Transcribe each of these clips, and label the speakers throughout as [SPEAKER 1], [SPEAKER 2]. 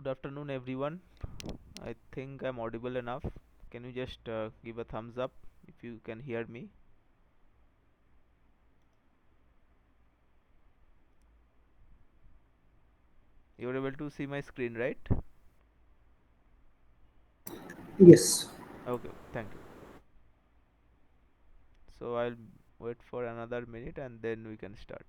[SPEAKER 1] Good afternoon, everyone. I think I'm audible enough. Can you just give a thumbs up if you can hear me? You're able to see my screen, right?
[SPEAKER 2] Yes.
[SPEAKER 1] Okay, thank you. So I'll wait for another minute and then we can start.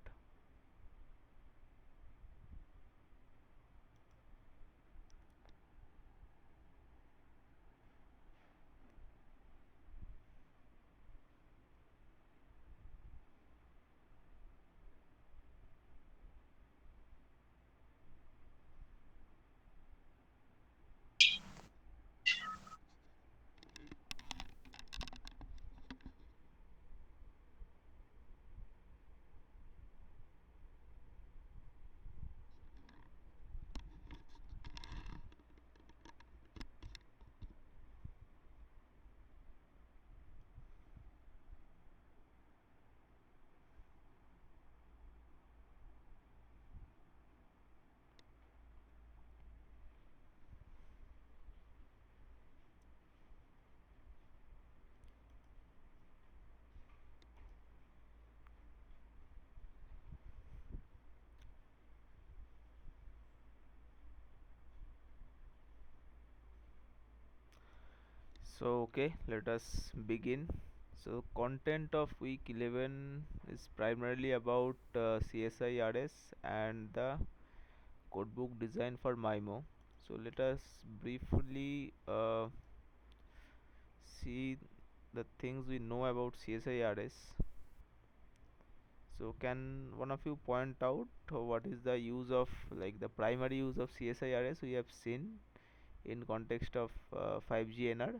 [SPEAKER 1] So, okay, let us begin. So, content of week 11 is primarily about CSIRS and the codebook design for MIMO. So, let us briefly see the things we know about CSIRS. So can one of you point out what is the use of like the primary use of CSIRS we have seen in context of 5G NR?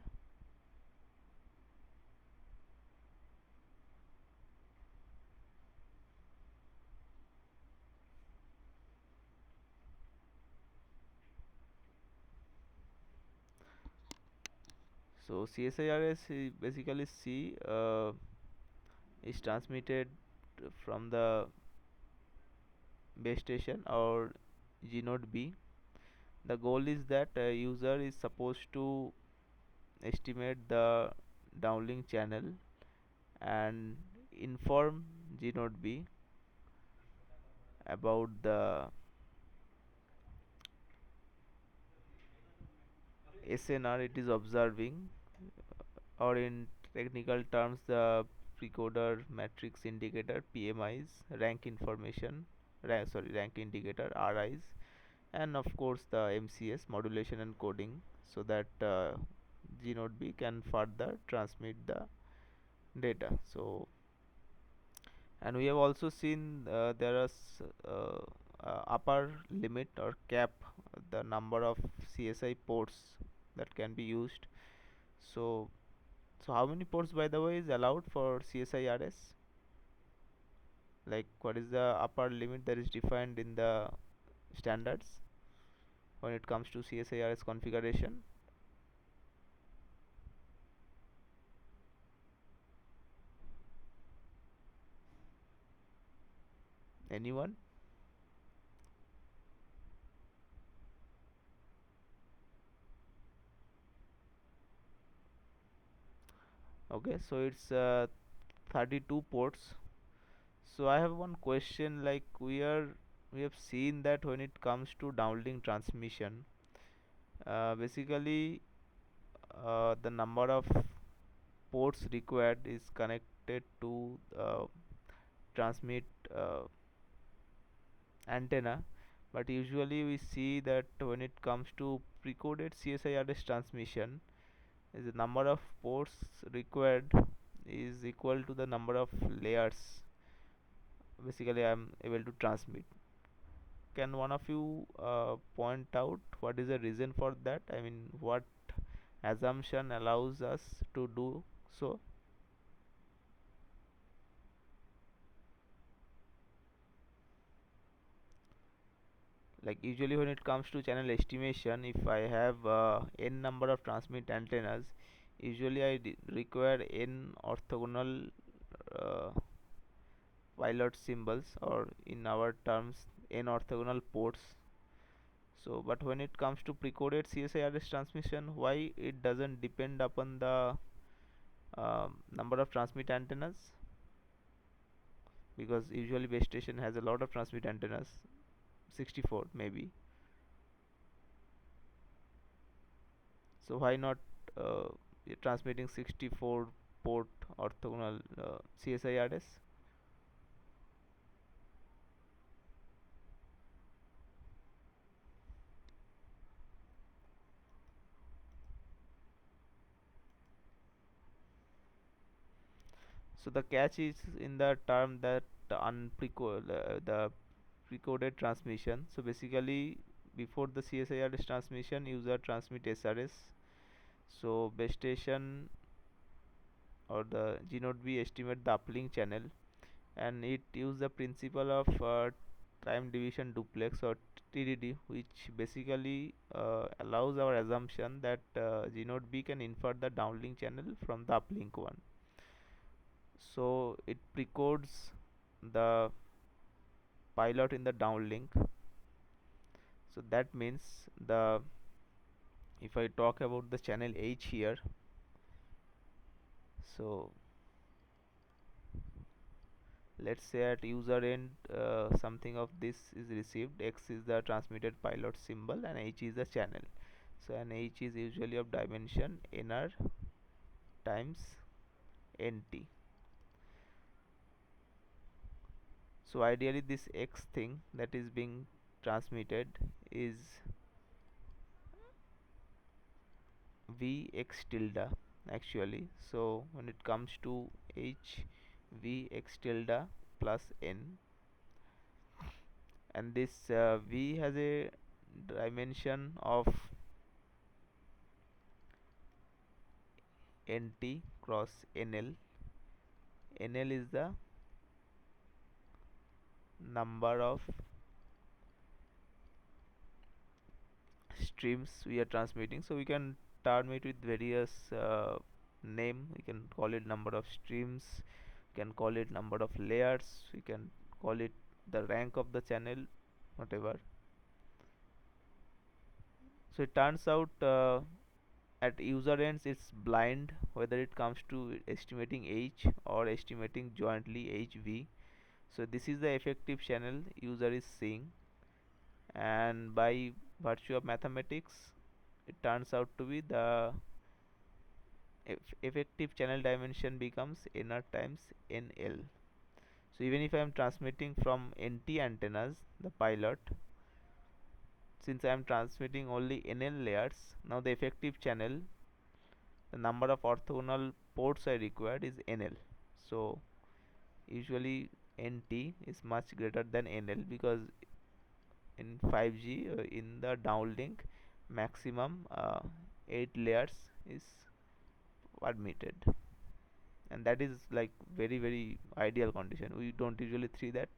[SPEAKER 1] So CSIRS is basically C is transmitted from the base station or G node B. The goal is that a user is supposed to estimate the downlink channel and inform G node B about the SNR it is observing, or in technical terms the precoder matrix indicator PMIs, rank information, rank indicator RIs, and of course the MCS modulation and coding, so that G node B can further transmit the data. So and we have also seen there is upper limit or cap the number of CSI ports that can be used. So how many ports, by the way, is allowed for CSIRS? Like, what is the upper limit that is defined in the standards when it comes to CSIRS configuration? Anyone? Okay, so it's 32 ports. So I have one question. Like, we have seen that when it comes to downlink transmission, basically the number of ports required is connected to transmit antenna, but usually we see that when it comes to precoded CSIRS transmission, the number of ports required is equal to the number of layers basically I'm able to transmit. Can one of you point out what is the reason for that? I mean, what assumption allows us to do so? Like usually when it comes to channel estimation, if I have n number of transmit antennas, usually require n orthogonal uh, pilot symbols, or in our terms n orthogonal ports. So but when it comes to pre-coded CSIRS transmission, why it doesn't depend upon the number of transmit antennas? Because usually base station has a lot of transmit antennas, 64 maybe. So why not uh, transmitting 64 port orthogonal CSIRS? So the catch is in the term that the precoded transmission. So basically before the CSIRS transmission, user transmit SRS. So base station or the G node B estimate the uplink channel, and it use the principle of time division duplex or TDD, which basically allows our assumption that G node B can infer the downlink channel from the uplink one. So it precodes the pilot in the downlink. So that means the if I talk about the channel H here, so let's say at user end something of this is received, X is the transmitted pilot symbol and H is the channel. So an H is usually of dimension nr times nt. So ideally this X thing that is being transmitted is Vx tilde actually. So when it comes to H, Vx tilde plus n, and this V has a dimension of nt cross nl. Nl is the number of streams we are transmitting. So we can term it with various name. We can call it number of streams, we can call it number of layers, we can call it the rank of the channel, whatever. So it turns out at user ends it's blind whether it comes to estimating H or estimating jointly HV. So this is the effective channel user is seeing, and by virtue of mathematics it turns out to be the effective channel dimension becomes nr times nl. So even if I am transmitting from NT antennas, the pilot, since I am transmitting only NL layers, now the effective channel, the number of orthogonal ports I required is NL. So usually NT is much greater than NL, because in 5G in the downlink maximum 8 layers is permitted, and that is like very ideal condition. We don't usually see that.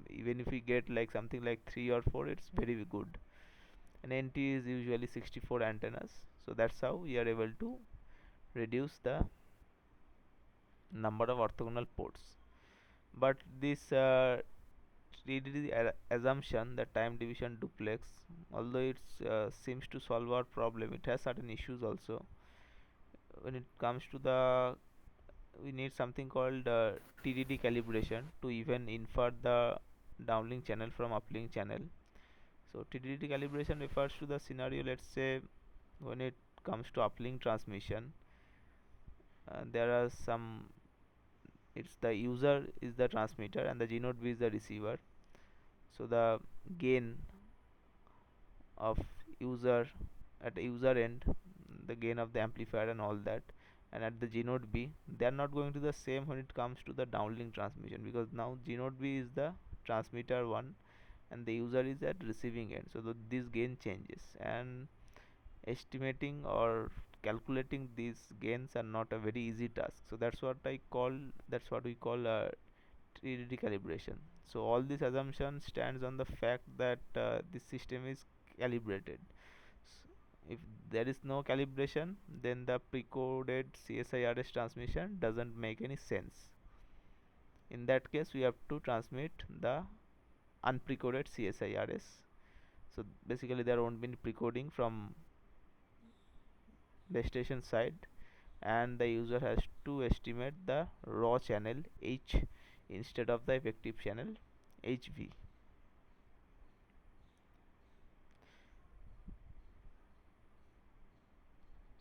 [SPEAKER 1] Even if we get like something like 3 or 4, it's very good. And NT is usually 64 antennas, so that's how we are able to reduce the number of orthogonal ports. But this TDD assumption, the time division duplex, although it seems to solve our problem, it has certain issues also. When it comes to the, we need something called TDD calibration to even infer the downlink channel from uplink channel. So TDD calibration refers to the scenario, let's say when it comes to uplink transmission, there are some, it's the user is the transmitter and the G node B is the receiver. So the gain of user at the user end, the gain of the amplifier and all that, and at the G node B, they are not going to the same when it comes to the downlink transmission, because now G node B is the transmitter one and the user is at receiving end. So this gain changes, and estimating or calculating these gains are not a very easy task. So that's what we call TDD calibration. So all this assumption stands on the fact that this system is calibrated. If there is no calibration, then the precoded CSIRS transmission doesn't make any sense. In that case, we have to transmit the unprecoded CSIRS. So basically there won't be precoding from base station side, and the user has to estimate the raw channel H instead of the effective channel HV.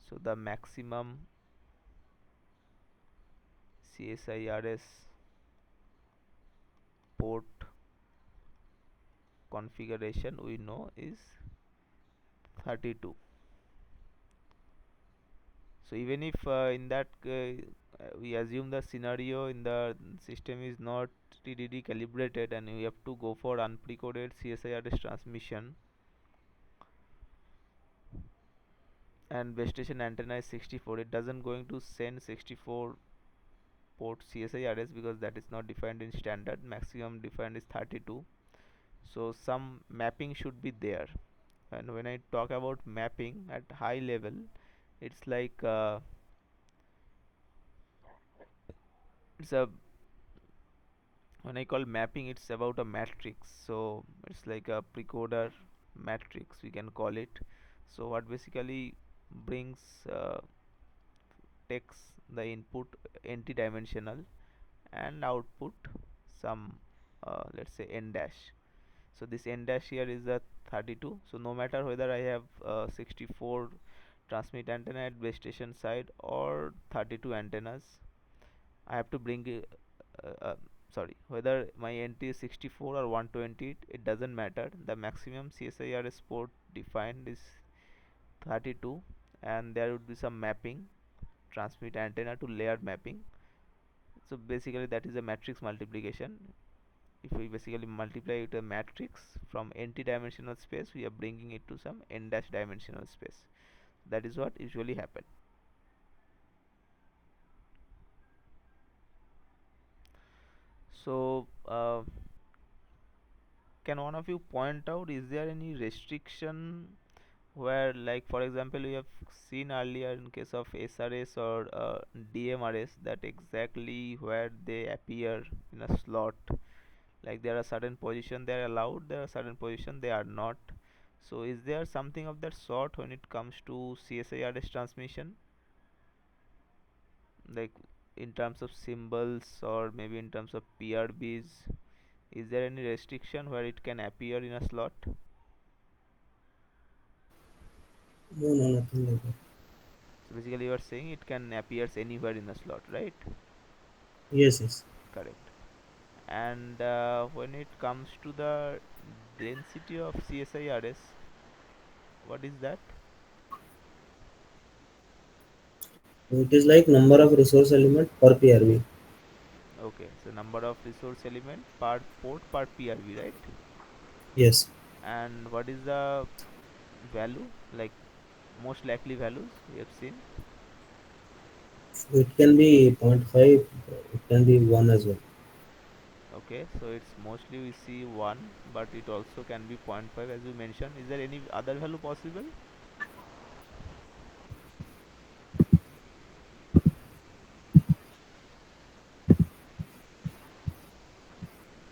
[SPEAKER 1] So the maximum CSIRS port configuration we know is 32. So even if in that we assume the scenario in the system is not TDD calibrated and we have to go for unprecoded CSIRS transmission, and base station antenna is 64, it doesn't going to send 64 port CSIRS because that is not defined in standard. Maximum defined is 32. So some mapping should be there. And when I talk about mapping at high level, it's like it's a when I call mapping, it's about a matrix. So it's like a precoder matrix, we can call it. So what basically brings takes the input anti-dimensional and output some let's say n dash. So this n dash here is the 32. So no matter whether I have 64 transmit antenna at base station side or 32 antennas, I have to bring sorry, whether my NT is 64 or 120, it doesn't matter. The maximum CSIRS port defined is 32, and there would be some mapping, transmit antenna to layer mapping. So basically that is a matrix multiplication. If we basically multiply it a matrix from NT dimensional space, we are bringing it to some n dash dimensional space. That is what usually happen. So can one of you point out, is there any restriction where, like for example, we have seen earlier in case of SRS or DMRS, that exactly where they appear in a slot, like there are certain position they are allowed, there are certain position they are not. So is there something of that sort when it comes to CSIRS transmission, like in terms of symbols or maybe in terms of PRBs? Is there any restriction where it can appear in a slot?
[SPEAKER 2] No, no, nothing like that.
[SPEAKER 1] So basically you are saying it can appears anywhere in a slot, right?
[SPEAKER 2] Yes, yes.
[SPEAKER 1] Correct. And when it comes to the density of CSIRS, what is that?
[SPEAKER 2] So it is like number of resource element per PRV.
[SPEAKER 1] Okay, so number of resource element per port per PRV, right?
[SPEAKER 2] Yes.
[SPEAKER 1] And what is the value, like most likely values we have seen?
[SPEAKER 2] So it can be zero point 0.5, it can be 1 as well.
[SPEAKER 1] Okay, so it's mostly we see 1, but it also can be zero point 0.5 as you mentioned. Is there any other value possible?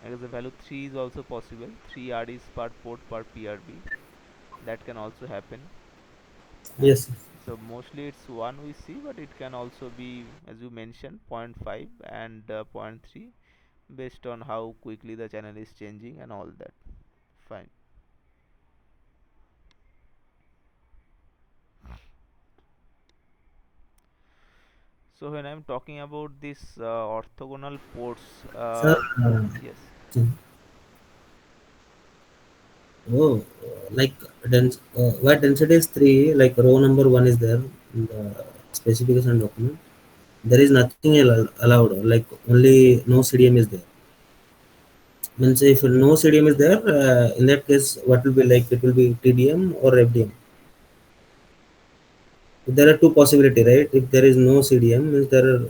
[SPEAKER 1] I guess the value 3 is also possible. 3 RDs per port per PRB. That can also happen. And
[SPEAKER 2] Yes.
[SPEAKER 1] so mostly it's 1 we see, but it can also be, as you mentioned, zero point 0.5 and zero point 0.3, based on how quickly the channel is changing and all that. Fine. So when I'm talking about this orthogonal ports,
[SPEAKER 2] Sir,
[SPEAKER 1] yes.
[SPEAKER 2] oh, like where density is 3, like row number 1 is there in the specification document. There is nothing allowed, like only no CDM is there. Means if no CDM is there, in that case, what will be like? It will be TDM or FDM. There are two possibility, right? If there is no CDM, means there are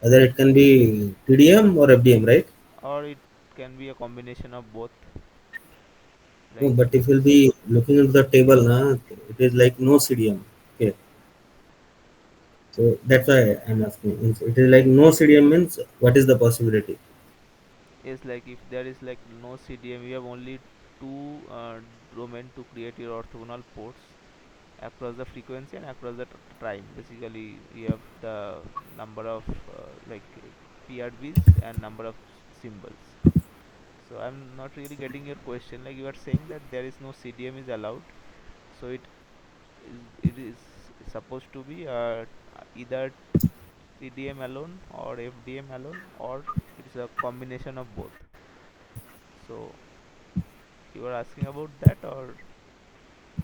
[SPEAKER 2] either it can be TDM or FDM, right?
[SPEAKER 1] Or it can be a combination of both,
[SPEAKER 2] No,
[SPEAKER 1] right?
[SPEAKER 2] but if you'll be looking into the table, it is like no CDM. Okay, so that's why I'm asking. Means it is like no CDM means what is the possibility?
[SPEAKER 1] Is like if there is like no CDM, we have only two domain to create your orthogonal ports across the frequency and across the time. Basically, you have the number of PRBs and number of symbols. So I'm not really getting your question. Like you are saying that there is no CDM is allowed. So it is supposed to be either TDM alone or FDM alone, or it's a combination of both. So you are asking about that or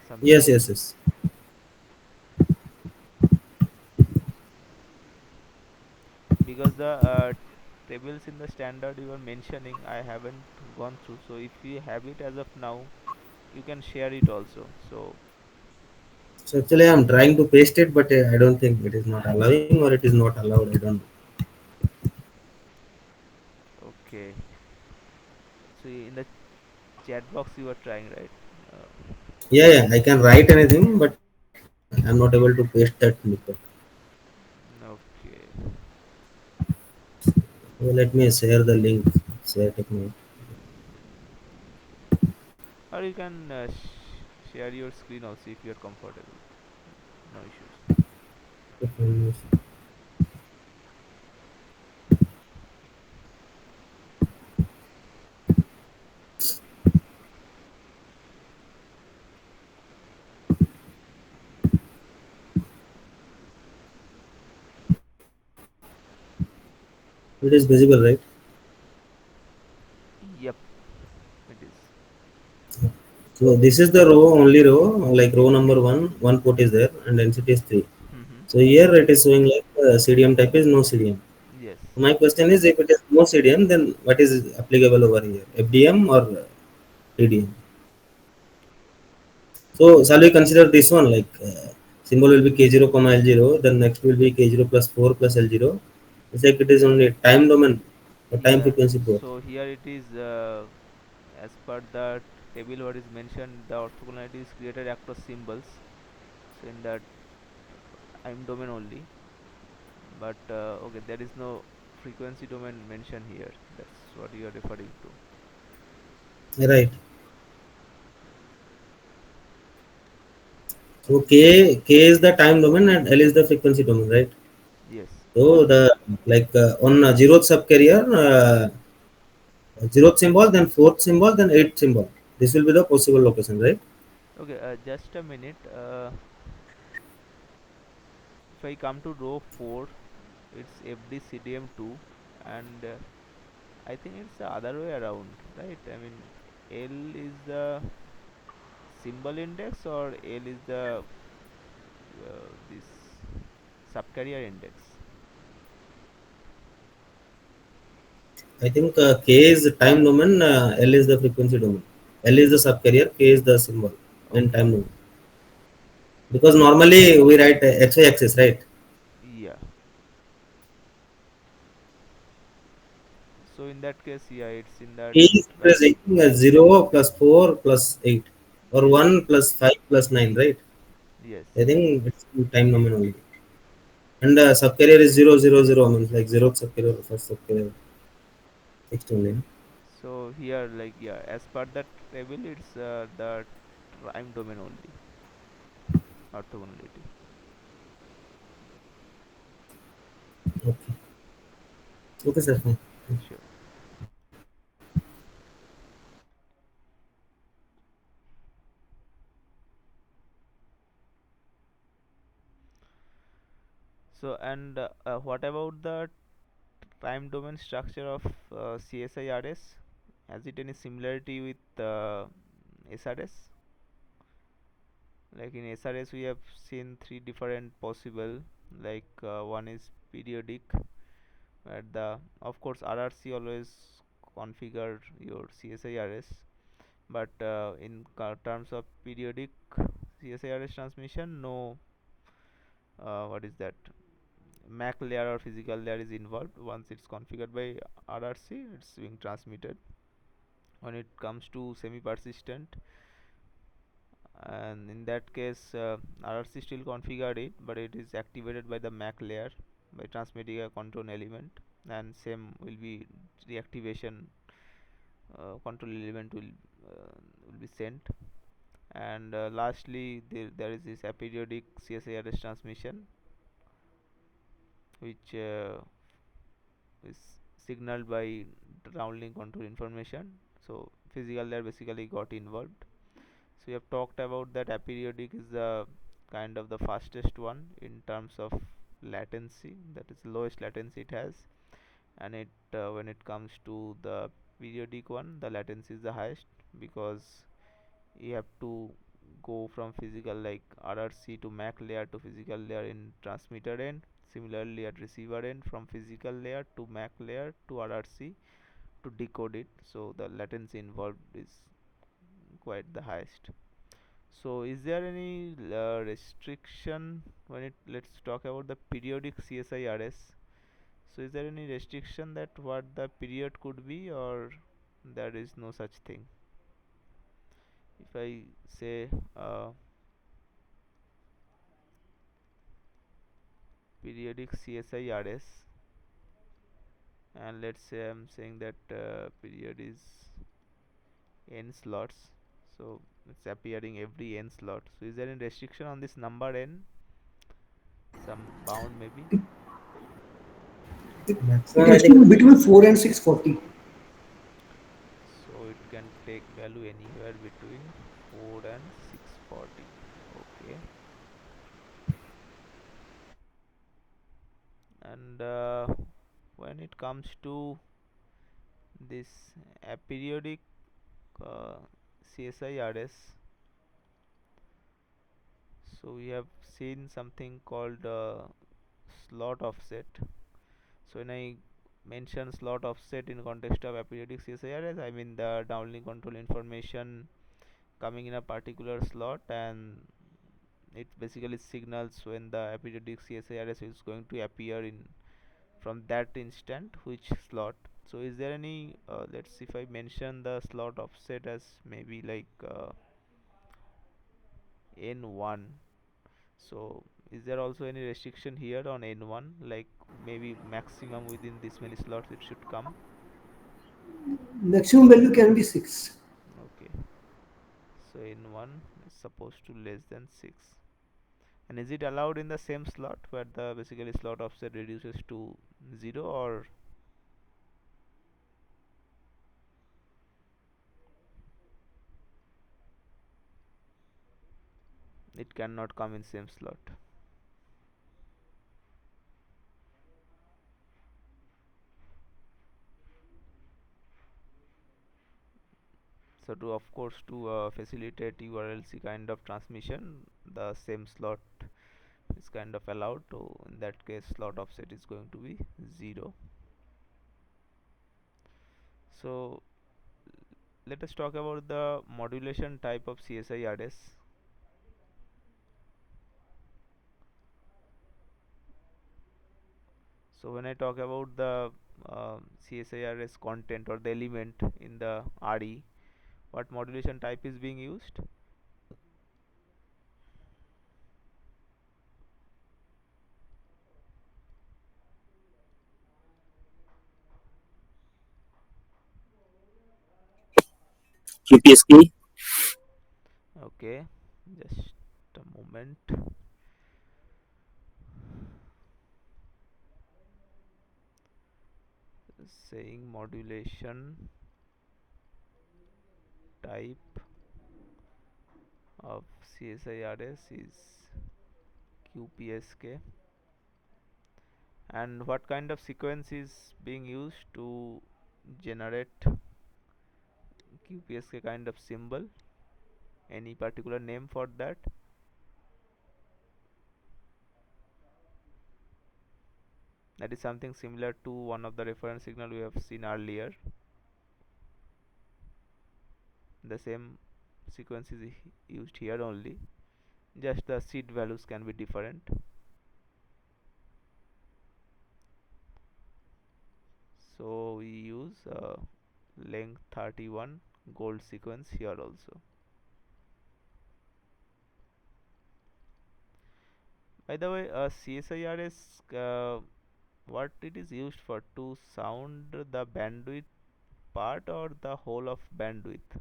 [SPEAKER 1] something
[SPEAKER 2] Yes,
[SPEAKER 1] else?
[SPEAKER 2] yes, yes.
[SPEAKER 1] Because the tables in the standard you are mentioning, I haven't gone through. So if you have it as of now, you can share it also. So
[SPEAKER 2] So actually, I'm trying to paste it, but I don't think it is not allowing or it is not allowed. I don't know.
[SPEAKER 1] okay, so in the chat box you are trying, right?
[SPEAKER 2] Yeah, yeah, I can write anything, but I'm not able to paste that snippet.
[SPEAKER 1] Okay,
[SPEAKER 2] So let me share the link. Share technique.
[SPEAKER 1] or you can share your screen also if you are comfortable. No issues.
[SPEAKER 2] It is visible, right?
[SPEAKER 1] Yep, it is.
[SPEAKER 2] So this is the row, only row, like row number one port is there, and density is 3.
[SPEAKER 1] Mm-hmm.
[SPEAKER 2] So here it is showing like CDM type is no CDM.
[SPEAKER 1] Yes.
[SPEAKER 2] My question is, if it is no CDM, then what is applicable over here? FDM or TDM? So shall we consider this one, like symbol will be K0 comma L0, then next will be K0 plus 4 plus L0. It's like it is only time domain or time
[SPEAKER 1] Yeah.
[SPEAKER 2] frequency port.
[SPEAKER 1] So here it is, as per the table what is mentioned, the orthogonality is created across symbols. So in that time domain only, but okay, there is no frequency domain mentioned here. That's what you are referring to.
[SPEAKER 2] Right. So K is the time domain and L is the frequency domain, right?
[SPEAKER 1] Yes.
[SPEAKER 2] So the like on zeroth subcarrier, zeroth symbol, then fourth symbol, then eighth symbol. This will be the possible location, right?
[SPEAKER 1] Okay. Just a minute. If I come to row 4, it's FDCDM2, and I think it's the other way around, right? I mean, L is the symbol index or L is the this subcarrier index.
[SPEAKER 2] I think K is the time domain, L is the frequency domain. L is the subcarrier, K is the symbol in
[SPEAKER 1] Okay.
[SPEAKER 2] time domain. Because normally we write XY axis, right?
[SPEAKER 1] Yeah. So in that case, yeah, it's in that
[SPEAKER 2] K is
[SPEAKER 1] right.
[SPEAKER 2] representing 0 plus 4 plus 8 or
[SPEAKER 1] Yes.
[SPEAKER 2] 1 plus 5 plus 9, right?
[SPEAKER 1] Yes.
[SPEAKER 2] I think it's in time domain only. And subcarrier is 000, means like 0th subcarrier, first subcarrier, next only. No?
[SPEAKER 1] So here, like, yeah, as per that table, it's the time domain only orthogonality.
[SPEAKER 2] Okay. Okay, sir. Fine.
[SPEAKER 1] Sure. So and what about the time domain structure of CSIRS? Has it any similarity with SRS? Like in SRS, we have seen three different possible. Like one is periodic, where the of course RRC always configure your CSIRS, but in terms of periodic CSIRS transmission, no what is that, MAC layer or physical layer is involved. Once it's configured by RRC, it's being transmitted. When it comes to semi persistent, and in that case RRC still configured it, but it is activated by the MAC layer by transmitting a control element, and same will be reactivation control element will be sent. And lastly, there is this aperiodic CSIRS transmission, which is signaled by downlink control information. So physical layer basically got involved. So we have talked about that aperiodic is the kind of the fastest one in terms of latency, that is lowest latency it has. And it when it comes to the periodic one, the latency is the highest, because you have to go from physical like RRC to MAC layer to physical layer in transmitter end. Similarly at receiver end, from physical layer to MAC layer to RRC to decode it. So the latency involved is quite the highest. So is there any restriction when it, let's talk about the periodic CSIRS. So is there any restriction that what the period could be, or there is no such thing? If I say periodic CSIRS, and let's say I'm saying that period is n slots, so it's appearing every n slot. So is there any restriction on this number n? Some bound maybe?
[SPEAKER 2] The
[SPEAKER 3] It
[SPEAKER 2] maximum I
[SPEAKER 3] has to
[SPEAKER 2] think
[SPEAKER 3] be between 4 and 640.
[SPEAKER 1] So it can take value anywhere between 4 and 640. Okay. And when it comes to this aperiodic uh, CSIRS, so we have seen something called slot offset. So when I mention slot offset in context of aperiodic CSIRS, I mean the downlink control information coming in a particular slot, and it basically signals when the aperiodic CSIRS is going to appear in from that instant which slot. So is there any let's see, if I mention the slot offset as maybe like n1, so is there also any restriction here on n1, like maybe maximum within this many slots it should come?
[SPEAKER 3] Maximum value can be 6.
[SPEAKER 1] Okay, so n1 is supposed to less than 6. And is it allowed in the same slot where the basically slot offset reduces to 0, or it cannot come in same slot? So to, of course, to facilitate URLC kind of transmission, the same slot is kind of allowed. So in that case, slot offset is going to be 0. So let us talk about the modulation type of CSIRS. So when I talk about the CSIRS content or the element in the RE, what modulation type is being used?
[SPEAKER 2] QPSK.
[SPEAKER 1] Okay, just a moment. Saying modulation type of CSIRS is QPSK. And what kind of sequence is being used to generate QPSK kind of symbol? Any particular name for that? That is something similar to one of the reference signal we have seen earlier. The same sequence is used here only, just the seed values can be different. So we use length 31 gold sequence here also. By the way, CSIRS, what it is used for? To sound the bandwidth part or the whole of bandwidth,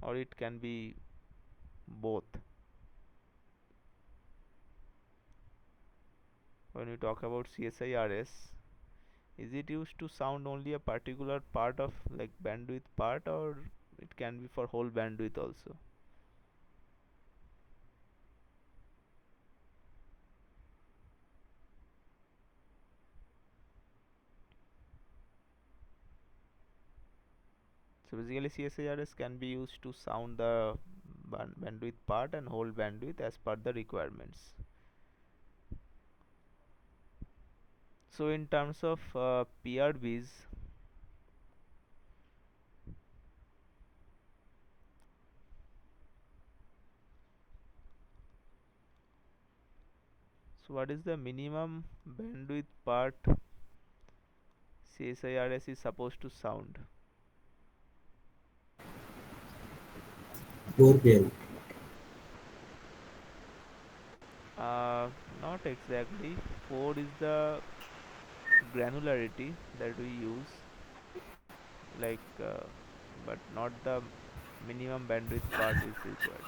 [SPEAKER 1] or it can be both? When we talk about CSIRS, is it used to sound only a particular part of like bandwidth part, or it can be for whole bandwidth also? So basically CSIRS can be used to sound the bandwidth part and whole bandwidth as per the requirements. So in terms of PRBs, so what is the minimum bandwidth part CSIRS is supposed to sound?
[SPEAKER 2] 4 PL.
[SPEAKER 1] Not exactly. 4 is the granularity that we use, like, but not the minimum bandwidth part is required.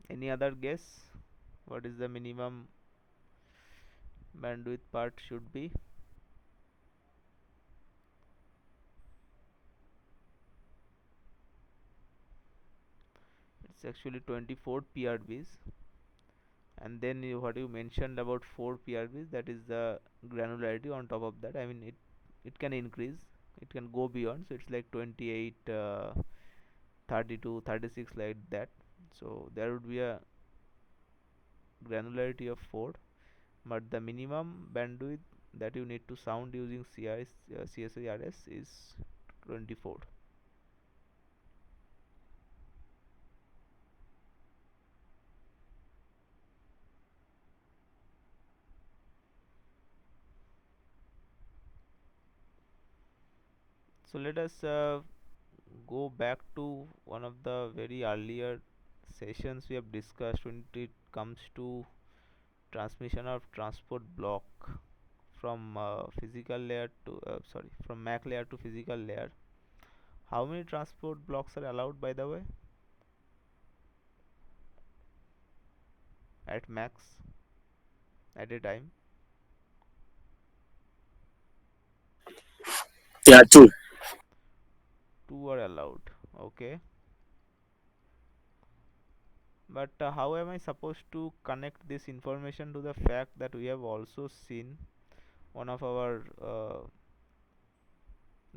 [SPEAKER 1] Any other guess? What is the minimum bandwidth part should be? It's actually 24 PRBs. And then what you mentioned about 4 PRBs, that is the granularity on top of that. I mean, it can increase, it can go beyond, so it's like 28, 32, 36, like that. So there would be a granularity of 4, but the minimum bandwidth that you need to sound using CSIRS is 24. So let us go back to one of the very earlier sessions we have discussed when it comes to transmission of transport block from physical layer to from MAC layer to physical layer. How many transport blocks are allowed, by the way, at max at a time?
[SPEAKER 4] Yeah, two.
[SPEAKER 1] Two are allowed. Okay, but how am I supposed to connect this information to the fact that we have also seen one of our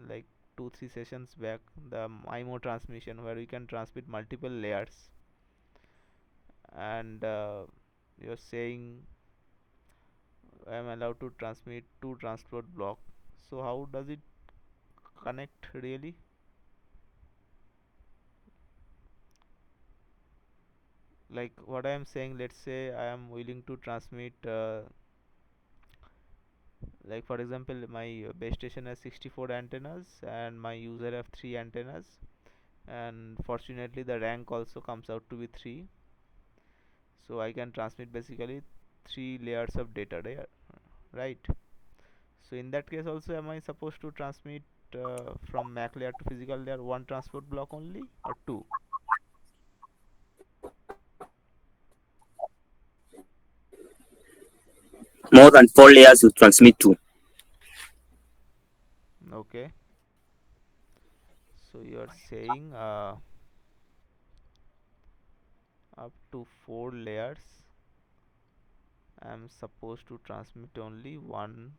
[SPEAKER 1] like 2 3 sessions back, the MIMO transmission, where we can transmit multiple layers, and you're saying I am allowed to transmit 2 transport block. So how does it connect really? Like what I am saying, let's say I am willing to transmit like for example my base station has 64 antennas and my user have 3 antennas, and fortunately the rank also comes out to be 3, so I can transmit basically 3 layers of data there, right? So in that case also, am I supposed to transmit from MAC layer to physical layer one transport block only, or two?
[SPEAKER 4] More than 4 layers you transmit to.
[SPEAKER 1] Okay, so you are saying up to 4 layers I am supposed to transmit only one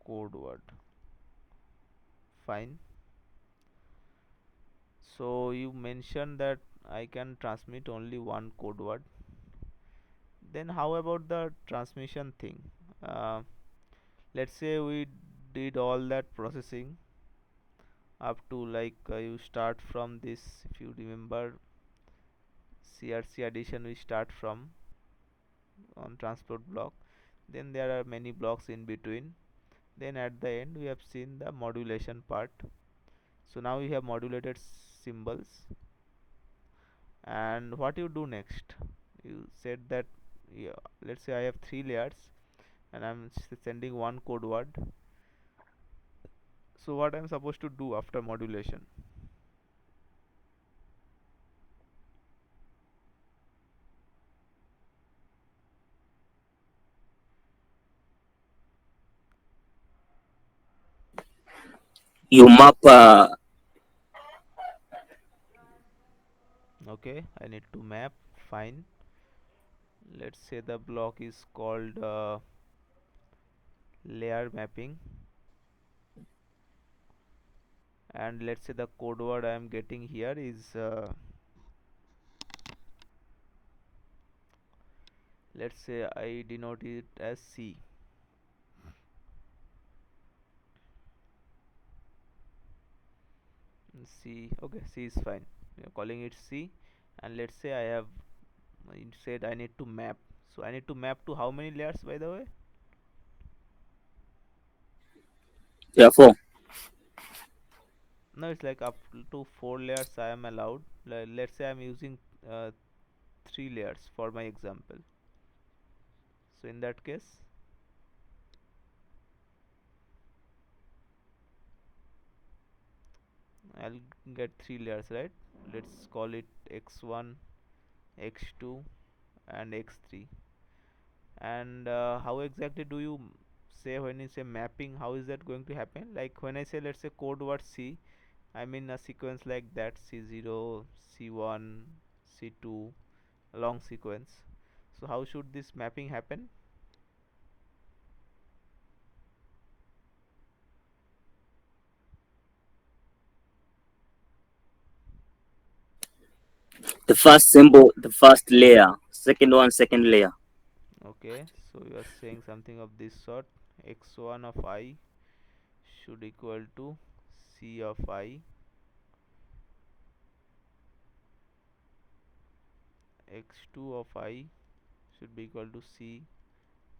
[SPEAKER 1] code word. Fine. So you mentioned that I can transmit only one code word. Then how about the transmission thing? Uh, let's say we did all that processing up to like you start from this, if you remember, CRC addition we start from on transport block. then there are many blocks in between. Then at the end we have seen the modulation part. So now we have modulated symbols. And what you do next, you said that, yeah, let's say I have 3 layers and I'm sending one code word. So what I'm supposed to do after modulation?
[SPEAKER 4] You map
[SPEAKER 1] Okay, I need to map. Fine. Let's say the block is called layer mapping, and let's say the code word I am getting here is let's say I denote it as C. C, okay, C is fine. We are calling it C, and let's say I have, it said I need to map. So I need to map to how many layers, by the way?
[SPEAKER 4] yeah, 4.
[SPEAKER 1] No, it's like up to 4 layers I am allowed. Let's say I'm using uh, 3 layers for my example. So in that case, I'll get 3 layers, right? Let's call it x1, x2, and x3. And how exactly do you say when you say mapping? How is that going to happen? Like when I say, let's say code word C, I mean a sequence like that, C0, C1, C2, a long sequence. So how should this mapping happen?
[SPEAKER 4] The first symbol, the first layer. Second one, second layer.
[SPEAKER 1] Okay, so you are saying something of this sort. X1 of I should equal to C of I, x2 of I should be equal to C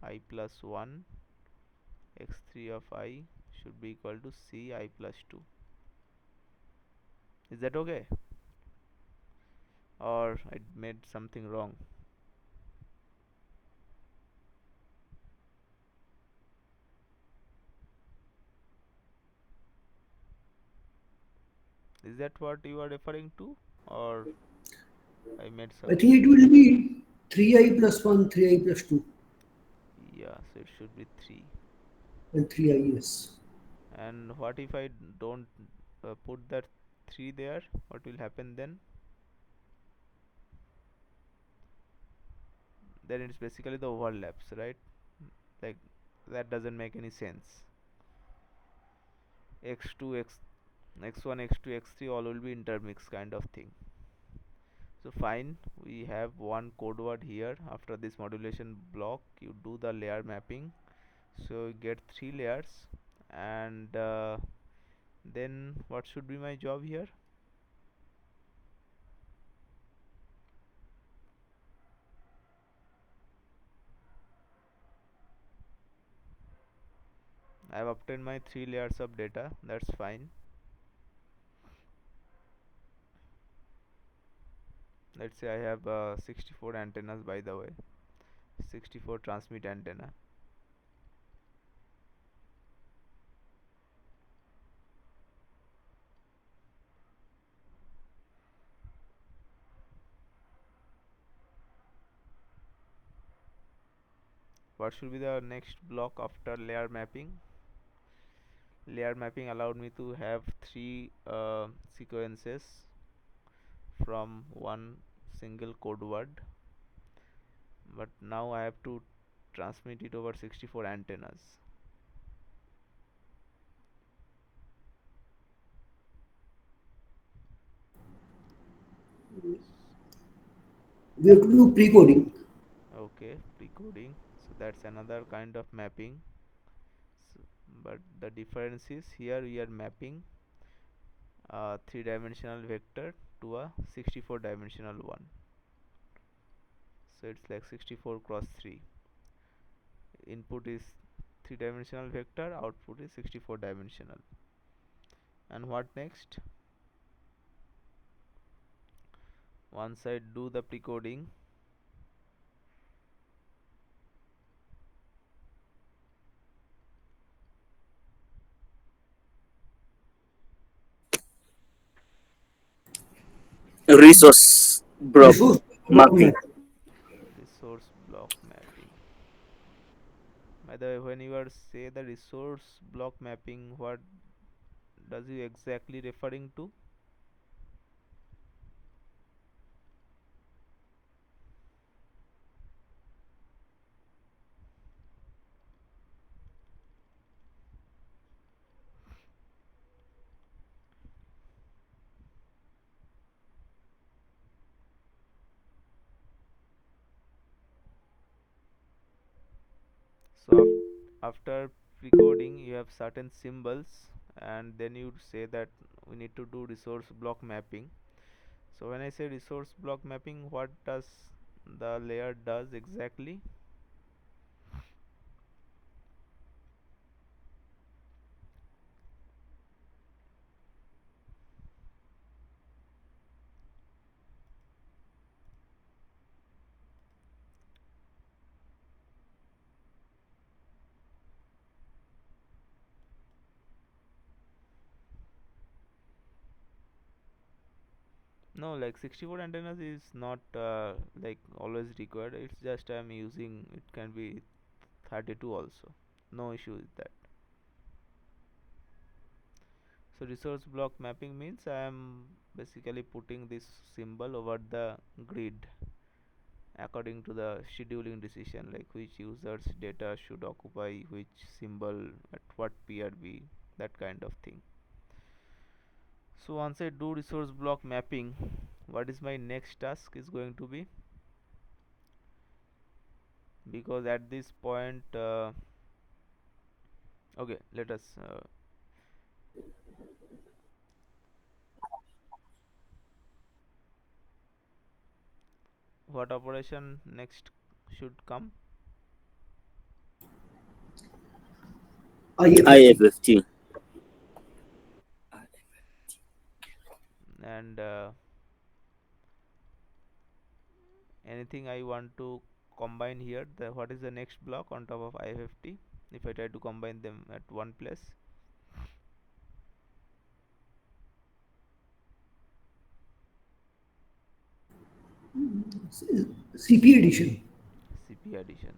[SPEAKER 1] I plus 1, x3 of I should be equal to C I plus 2. Is that okay? Or I made something wrong? Is that what you are referring to? Or I made
[SPEAKER 3] I
[SPEAKER 1] something?
[SPEAKER 3] think it will be 3i plus 1, 3i plus 2,
[SPEAKER 1] Yeah, so it should be 3.
[SPEAKER 3] and 3i, yes.
[SPEAKER 1] And what if I don't put that 3 there? What will happen then? Then it's basically the overlaps, right? Like that doesn't make any sense. X2, x1, x2, x3 all will be intermixed kind of thing. So fine, we have one code word here. After this modulation block, you do the layer mapping. So you get 3 layers, and then what should be my job here? I have obtained my 3 layers of data. That's fine. Let's say I have 64 antennas, by the way, 64 transmit antenna. What should be the next block after layer mapping? Layer mapping allowed me to have 3 sequences from one single code word, but now I have to transmit it over 64 antennas.
[SPEAKER 3] We have to do pre-coding.
[SPEAKER 1] Okay, pre-coding. So that's another kind of mapping. So, but the difference is here we are mapping a 3-dimensional vector to a 64-dimensional one. So it's like 64 cross 3. input is 3-dimensional vector, output is 64-dimensional. And what next? Once I do the precoding,
[SPEAKER 4] Resource block
[SPEAKER 3] Resource block
[SPEAKER 4] mapping.
[SPEAKER 3] map.
[SPEAKER 1] resource block mapping. By the way, when you are say the resource block mapping, what does you exactly referring to? So after precoding, you have certain symbols, and then you say that we need to do resource block mapping. So when I say resource block mapping, what does the layer does exactly? No, like 64 antennas is not like always required. It's just I'm using, it can be 32 also. No issue with that. So resource block mapping means I am basically putting this symbol over the grid according to the scheduling decision, like which users data should occupy which symbol at what PRB, that kind of thing. So once I do resource block mapping, what is my next task is going to be? Because at this point okay, let us what operation next should come?
[SPEAKER 3] IFFT.
[SPEAKER 4] IFFT.
[SPEAKER 1] And anything I want to combine here, what is the next block on top of IFFT if I try to combine them at one place?
[SPEAKER 3] CP addition.
[SPEAKER 1] CP addition.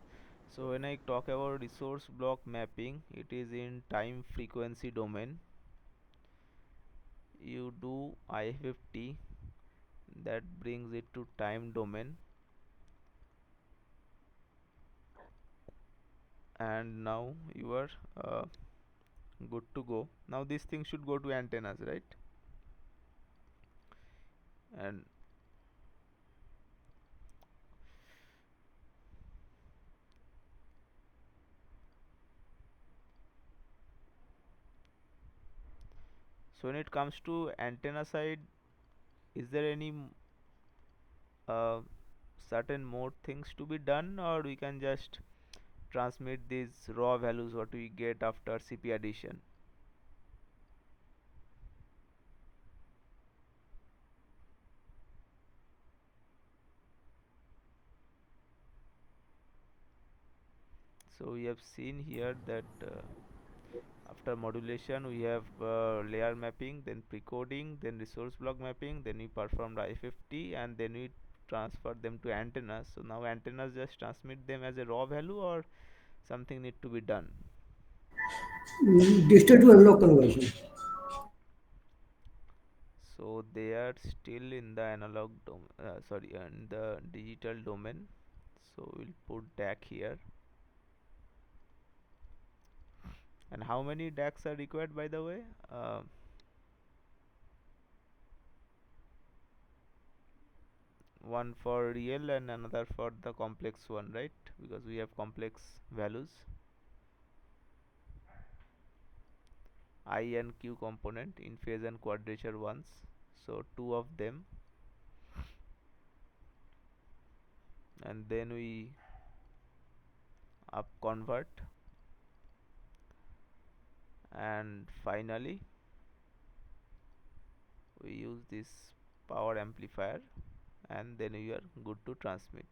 [SPEAKER 1] So when I talk about resource block mapping, it is in time frequency domain. You do IFFT, that brings it to time domain, and now you are good to go. Now this thing should go to antennas, right? And so when it comes to antenna side, is there any uh, certain more things to be done, or we can just transmit these raw values what we get after CP addition? So we have seen here that after modulation we have layer mapping, then precoding, then resource block mapping, then we performed IFFT, and then we transfer them to antennas. So now antennas just transmit them as a raw value, or something need to be done?
[SPEAKER 3] Digital to analog conversion.
[SPEAKER 1] So they are still in the analog sorry, in the digital domain. So we'll put DAC here. And how many DACs are required, by the way? One for real and another for the complex one, right? Because we have complex values, I and Q component in phase and quadrature ones. So two of them, and then we up convert, and finally we use this power amplifier, and then we are good to transmit.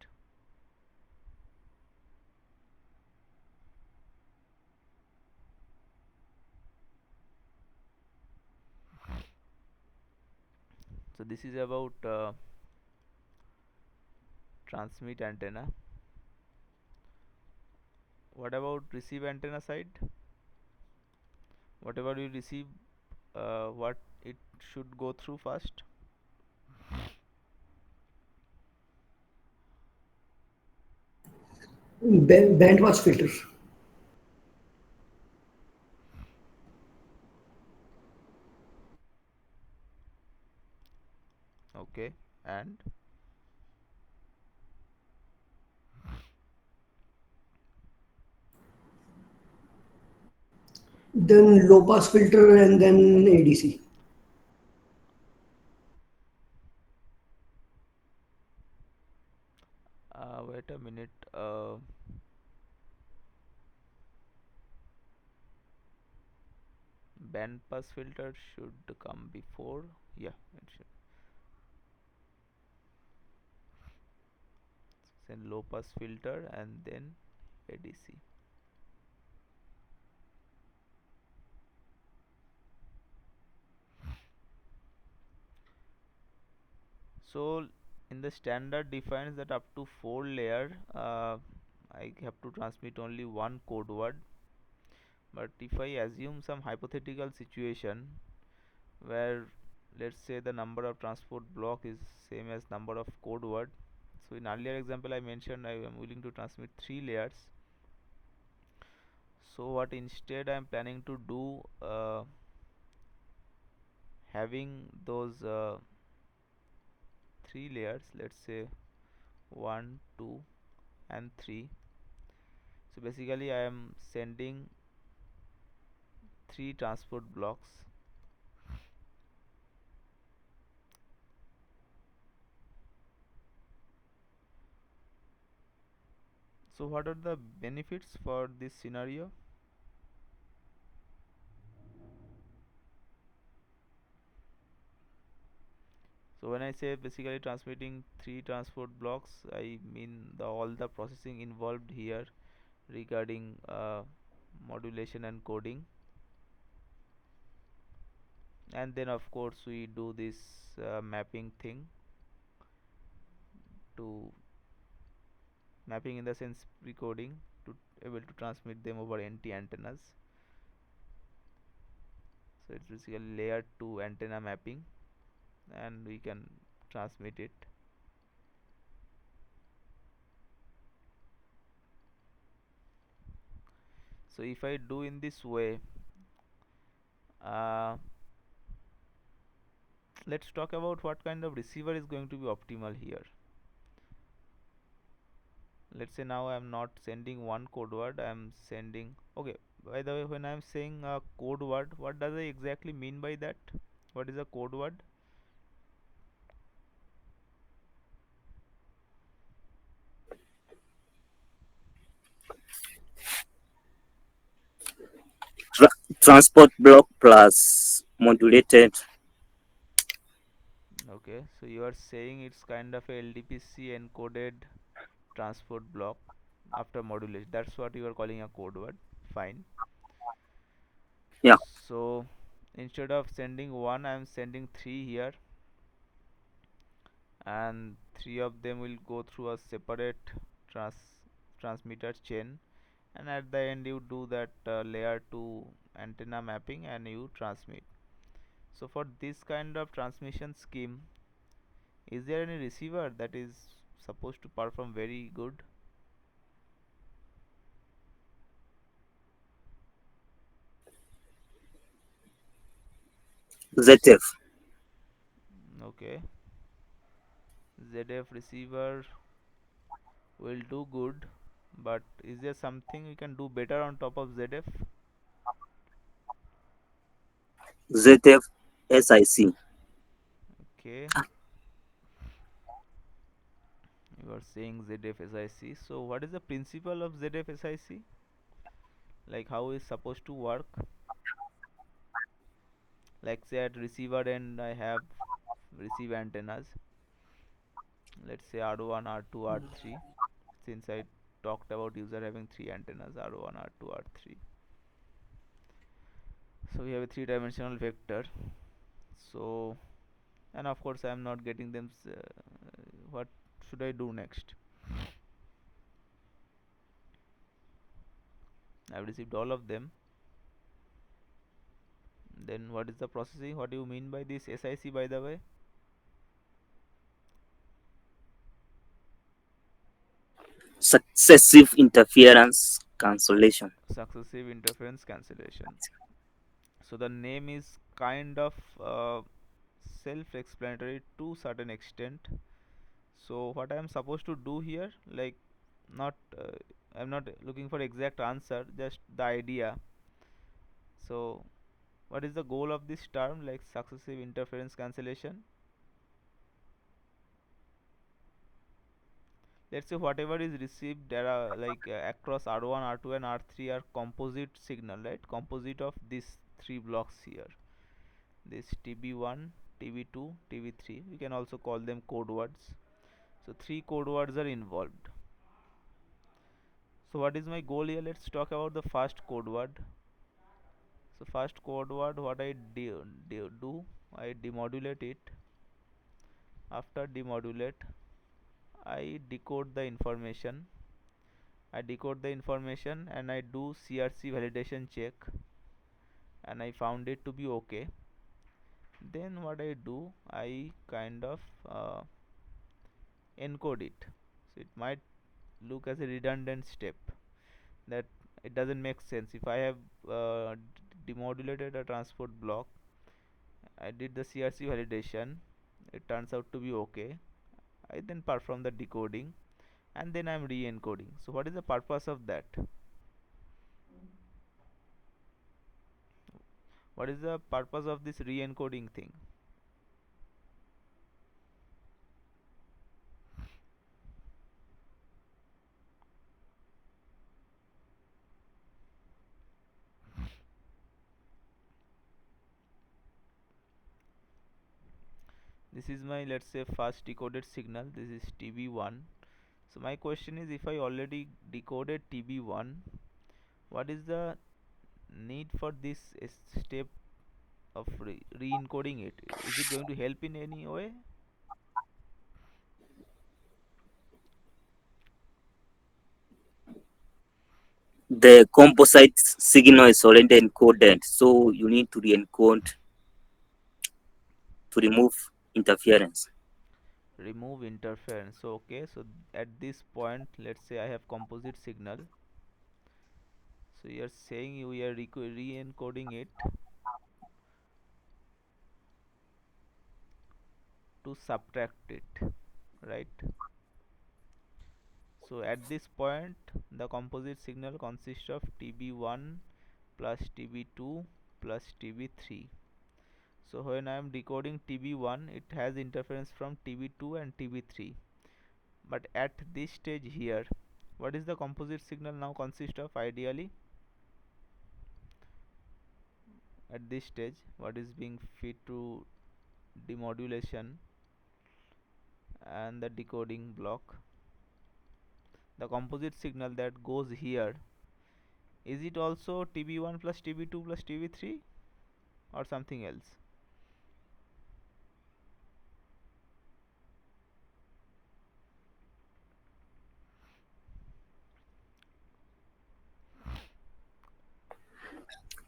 [SPEAKER 1] So this is about transmit antenna. What about receive antenna side? Whatever you receive, what it should go through first?
[SPEAKER 3] Band pass filter.
[SPEAKER 1] Okay, and
[SPEAKER 3] Then low pass filter and then ADC.
[SPEAKER 1] wait a minute. Band pass filter should come before. Yeah, it should. Then low pass filter and then ADC. So in the standard defines that up to 4 layer, I have to transmit only one code word. But if I assume some hypothetical situation where, let's say, the number of transport block is same as number of code word. So in earlier example I mentioned I am willing to transmit 3 layers. So what instead I am planning to do, having those 3 layers, let's say 1, 2 and 3. So basically I am sending 3 transport blocks. So what are the benefits for this scenario? So when I say basically transmitting 3 transport blocks, I mean all the processing involved here regarding modulation and coding, and then of course we do this mapping thing, to mapping in the sense pre-coding, to able to transmit them over NT antennas. So it's basically layer 2 antenna mapping, and we can transmit it. So if I do in this way, uh, let's talk about what kind of receiver is going to be optimal here. Let's say now I am not sending one code word, I am sending, okay, by the way, when I am saying a code word, what does I exactly mean by that? What is a code word?
[SPEAKER 4] Transport block plus modulated.
[SPEAKER 1] Okay, so you are saying it's kind of a LDPC encoded transport block after modulation. That's what you are calling a code word. Fine.
[SPEAKER 4] Yeah.
[SPEAKER 1] So instead of sending one, I am sending 3 here, and 3 of them will go through a separate transmitter chain, and at the end you do that layer 2 antenna mapping and you transmit. So for this kind of transmission scheme, is there any receiver that is supposed to perform very good?
[SPEAKER 4] ZF.
[SPEAKER 1] Okay, ZF receiver will do good, but is there something we can do better on top of ZF?
[SPEAKER 4] ZF SIC.
[SPEAKER 1] Okay, you are are saying ZFSIC. So what is the principle of ZFSIC? Like how is supposed to work? Like say at receiver end I have receive antennas. Let's say R1, R2, R3. Since I talked about user having three antennas, R1, R2, R3. So we have a three-dimensional vector. So, and of course I am not getting them. What should I do next? I have received all of them. Then what is the processing? What do you mean by this SIC, by the way?
[SPEAKER 4] Successive interference cancellation.
[SPEAKER 1] Successive interference cancellation. So the name is kind of self-explanatory to certain extent. So what I am supposed to do here, like not I'm not looking for exact answer, just the idea. So what is the goal of this term, like successive interference cancellation? Let's say whatever is received, there are like across R1, R2 and R3 are composite signal, right? Composite of these three blocks here, this TB1, TB2, TB3. We can also call them code words. So three code words are involved. So what is my goal here? Let's talk about the first code word. So first code word, what I do, I demodulate it. After demodulate, I decode the information. I decode the information and I do CRC validation check, and I found it to be okay. Then what I do, I kind of encode it. So it might look as a redundant step, that it doesn't make sense. If I have demodulated a transport block, I did the CRC validation, it turns out to be okay. I then perform the decoding and then I'm re-encoding. So what is the purpose of that? What is the purpose of this re-encoding thing? This is my, let's say, first decoded signal. This is TB1. So my question is, if I already decoded TB1, what is the need for this step of re-encoding it? Is it going to help in any way?
[SPEAKER 4] The composite signal is already encoded, so you need to re-encode to remove interference.
[SPEAKER 1] Remove interference. So okay, so at this point, let's say I have composite signal. So you are saying you are re-encoding it to subtract it, right? So at this point, the composite signal consists of TB1 plus TB2 plus TB3. So when I am decoding TB1, it has interference from TB2 and TB3. But at this stage here, what is the composite signal now consist of ideally? At this stage, what is being fed to demodulation and the decoding block? The composite signal that goes here, is it also TB1 plus TB2 plus TB3 or something else?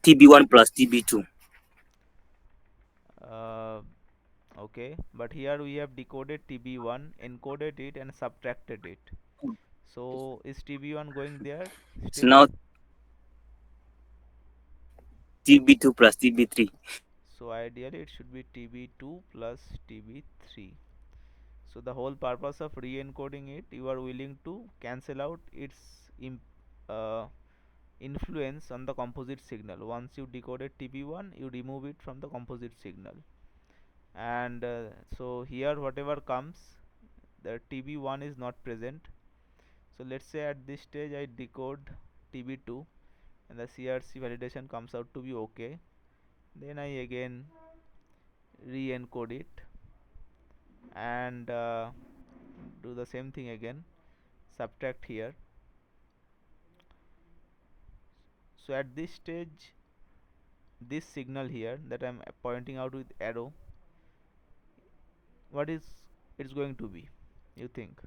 [SPEAKER 4] TB1 plus TB2.
[SPEAKER 1] Uh, okay, but here we have decoded TB1, encoded it and subtracted it. So is TB1 going there
[SPEAKER 4] So
[SPEAKER 1] still?
[SPEAKER 4] now TB2 plus TB3.
[SPEAKER 1] So ideally it should be TB2 plus TB3. So the whole purpose of re-encoding it, you are willing to cancel out its uh, influence on the composite signal. Once you decoded TB1, you remove it from the composite signal, and so here whatever comes, the TB1 is not present. So let's say at this stage I decode TB2 and the CRC validation comes out to be okay. Then I again re-encode it and do the same thing again, subtract here. So at this stage, this signal here that I'm pointing out with arrow, what is it's going to be, you think?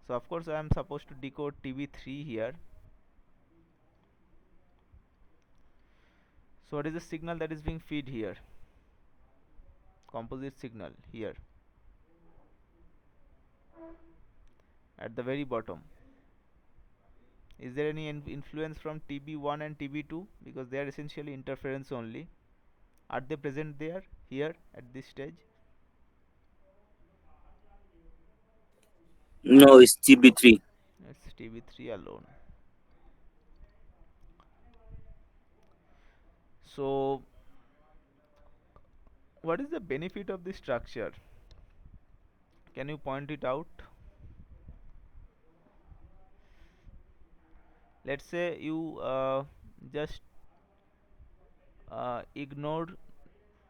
[SPEAKER 1] So of course I am supposed to decode TB3 here. So what is the signal that is being fed here? Composite signal here at the very bottom. Is there any influence from TB1 and TB2, because they are essentially interference only? Are they present there here at this stage?
[SPEAKER 4] No, it's TB3.
[SPEAKER 1] It's TB3 alone. So what is the benefit of this structure? Can you point it out? Let's say you just ignore,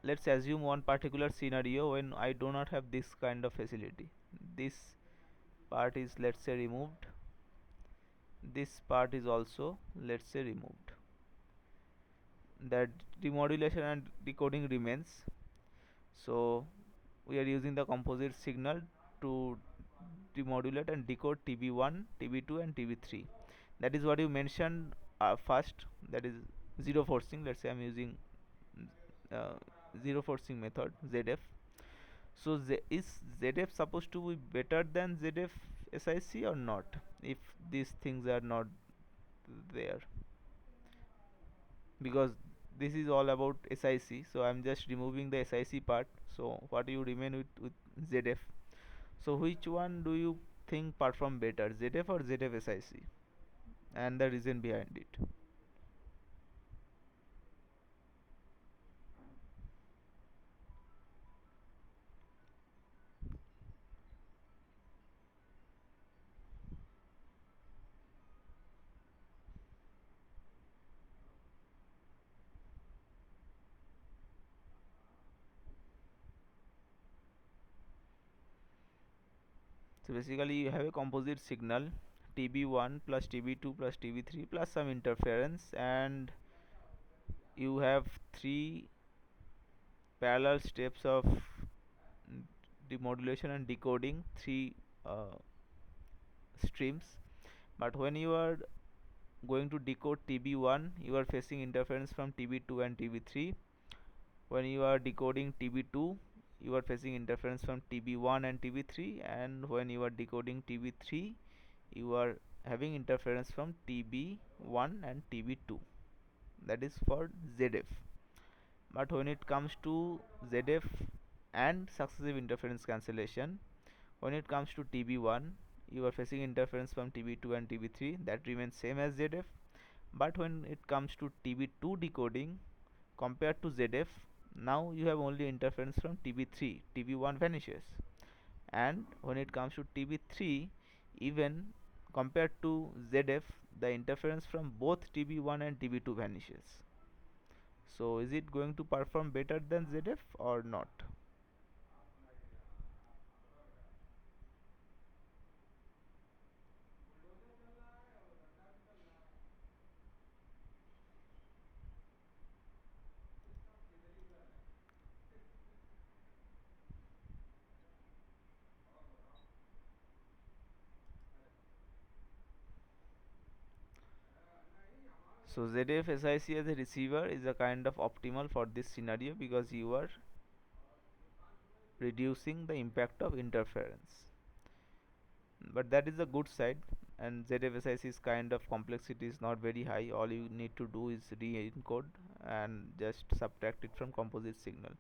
[SPEAKER 1] let's assume one particular scenario when I do not have this kind of facility. This part is, let's say, removed. This part is also, let's say, removed. That demodulation and decoding remains. So we are using the composite signal to demodulate and decode TB1, TB2 and TB3. That is what you mentioned first, that is zero forcing. Let's say I'm using uh, zero forcing method, ZF. So is ZF supposed to be better than ZF SIC or not, if these things are not there? Because this is all about SIC, so I'm just removing the SIC part. So what you remain with ZF. So which one do you think perform better, ZF or ZF SIC, and the reason behind it? So basically you have a composite signal, TB1 plus TB2 plus TB3 plus some interference, and you have three parallel steps of demodulation and decoding, three uh, streams. But when you are going to decode TB1, you are facing interference from TB2 and TB3. When you are decoding TB2, you are facing interference from TB1 and TB3, and when you are decoding TB3, you are having interference from TB1 and TB2. That is for ZF. But when it comes to ZF and successive interference cancellation, when it comes to TB1, you are facing interference from TB2 and TB3, that remains same as ZF. But when it comes to TB2 decoding compared to ZF, now you have only interference from TB3, TB1 vanishes. And when it comes to TB3, even compared to ZF, the interference from both TB1 and TB2 vanishes. So is it going to perform better than ZF or not? So ZF SIC as a receiver is a kind of optimal for this scenario, because you are reducing the impact of interference. But that is the good side, and ZF SIC's kind of complexity is not very high. All you need to do is re-encode and just subtract it from composite signal.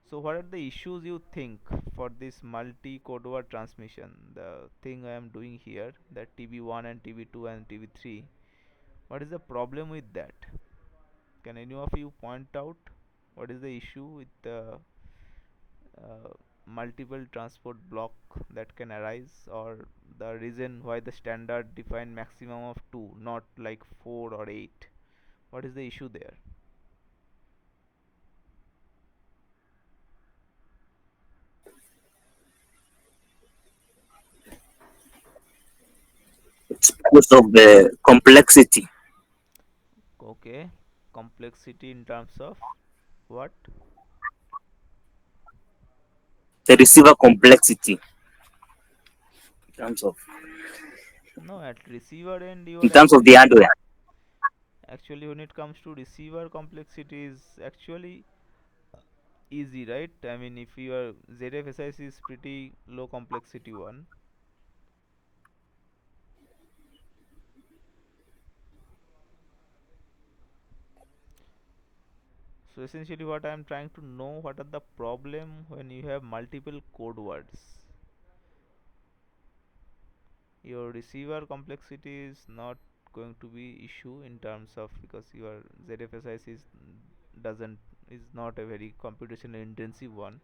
[SPEAKER 1] So what are the issues you think for this multi code word transmission? The thing I am doing here, that TB1 and TB2 and TB3, what is the problem with that? Can any of you point out what is the issue with the uh, multiple transport block that can arise, or the reason why the standard define maximum of 2, not like 4 or 8? What is the issue there?
[SPEAKER 4] It's because of the complexity,
[SPEAKER 1] Okay, complexity in terms of what?
[SPEAKER 4] the receiver complexity in terms of
[SPEAKER 1] No, at receiver end you
[SPEAKER 4] in
[SPEAKER 1] are
[SPEAKER 4] terms of the hardware.
[SPEAKER 1] actually when it comes to receiver, complexity is actually easy, right? I mean, if your ZFSIC is pretty low complexity one. So essentially what I am trying to know, what are the problem when you have multiple code words? Your receiver complexity is not going to be issue in terms of, because your ZFSIC doesn't is not a very computational intensive one.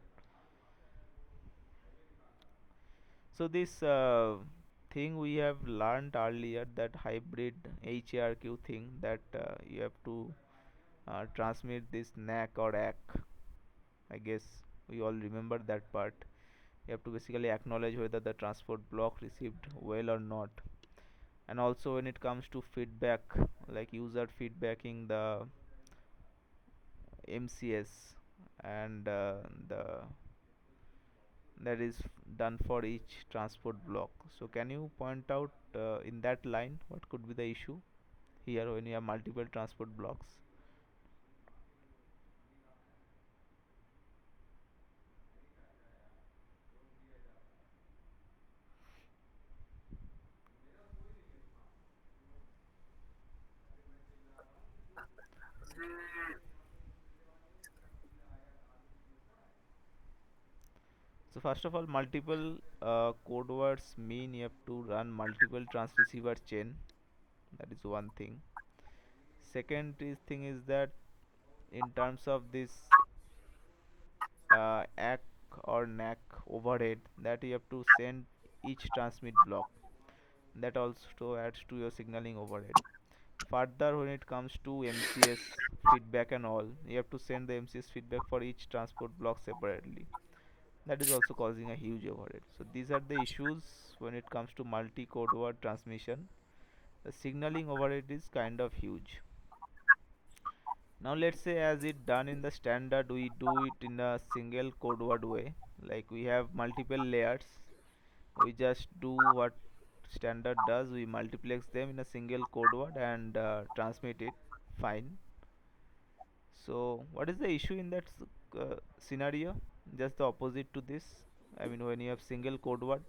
[SPEAKER 1] So this thing we have learned earlier, that hybrid HARQ thing, that you have to transmit this NAC or ACK. I guess we all remember that part. You have to basically acknowledge whether the transport block received well or not. And also when it comes to feedback, like user feedbacking the MCS, and the that is done for each transport block. So can you point out in that line what could be the issue here when you have multiple transport blocks? So first of all, multiple code words mean you have to run multiple transceiver chain. That is one thing. Second thing is that in terms of this ACK or NAC overhead, that you have to send each transmit block, that also adds to your signaling overhead. Further, when it comes to MCS feedback and all, you have to send the MCS feedback for each transport block separately. That is also causing a huge overhead. So these are the issues when it comes to multi code word transmission. The signaling overhead is kind of huge. Now let's say, as it done in the standard, we do it in a single code word way. Like we have multiple layers, we just do what standard does, we multiplex them in a single code word and transmit it. Fine. So what is the issue in that scenario? Just the opposite to this. I mean, when you have single code word,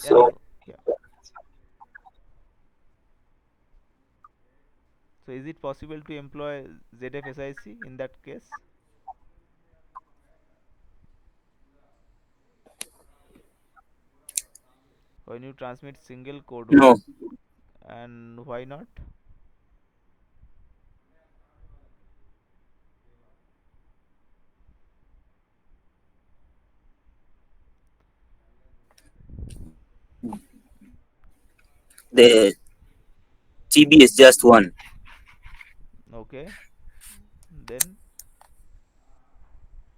[SPEAKER 1] can
[SPEAKER 4] So
[SPEAKER 1] you, yeah, so is it possible to employ ZFSIC in that case when you transmit single code word?
[SPEAKER 4] no,
[SPEAKER 1] And why not?
[SPEAKER 4] the TB is just one.
[SPEAKER 1] Okay, then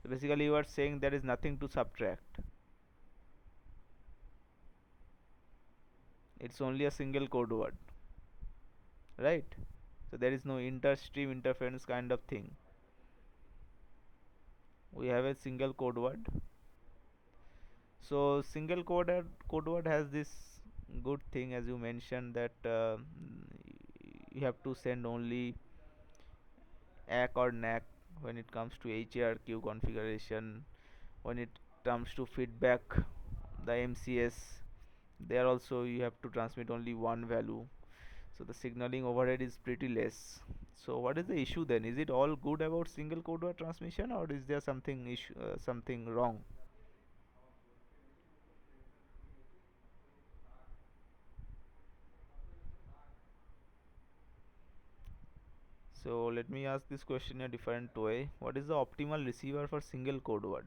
[SPEAKER 1] so basically you are saying there is nothing to subtract, it's only a single code word, right? So there is no inter-stream interference kind of thing. We have a single code word. So single code word has this good thing, as you mentioned, that you have to send only ACK or NAC when it comes to HARQ configuration. When it comes to feedback, the MCS, there also you have to transmit only one value. So the signaling overhead is pretty less. So what is the issue then? Is it all good about single code word transmission, or is there something something wrong? So let me ask this question in a different way. What is the optimal receiver for single code word?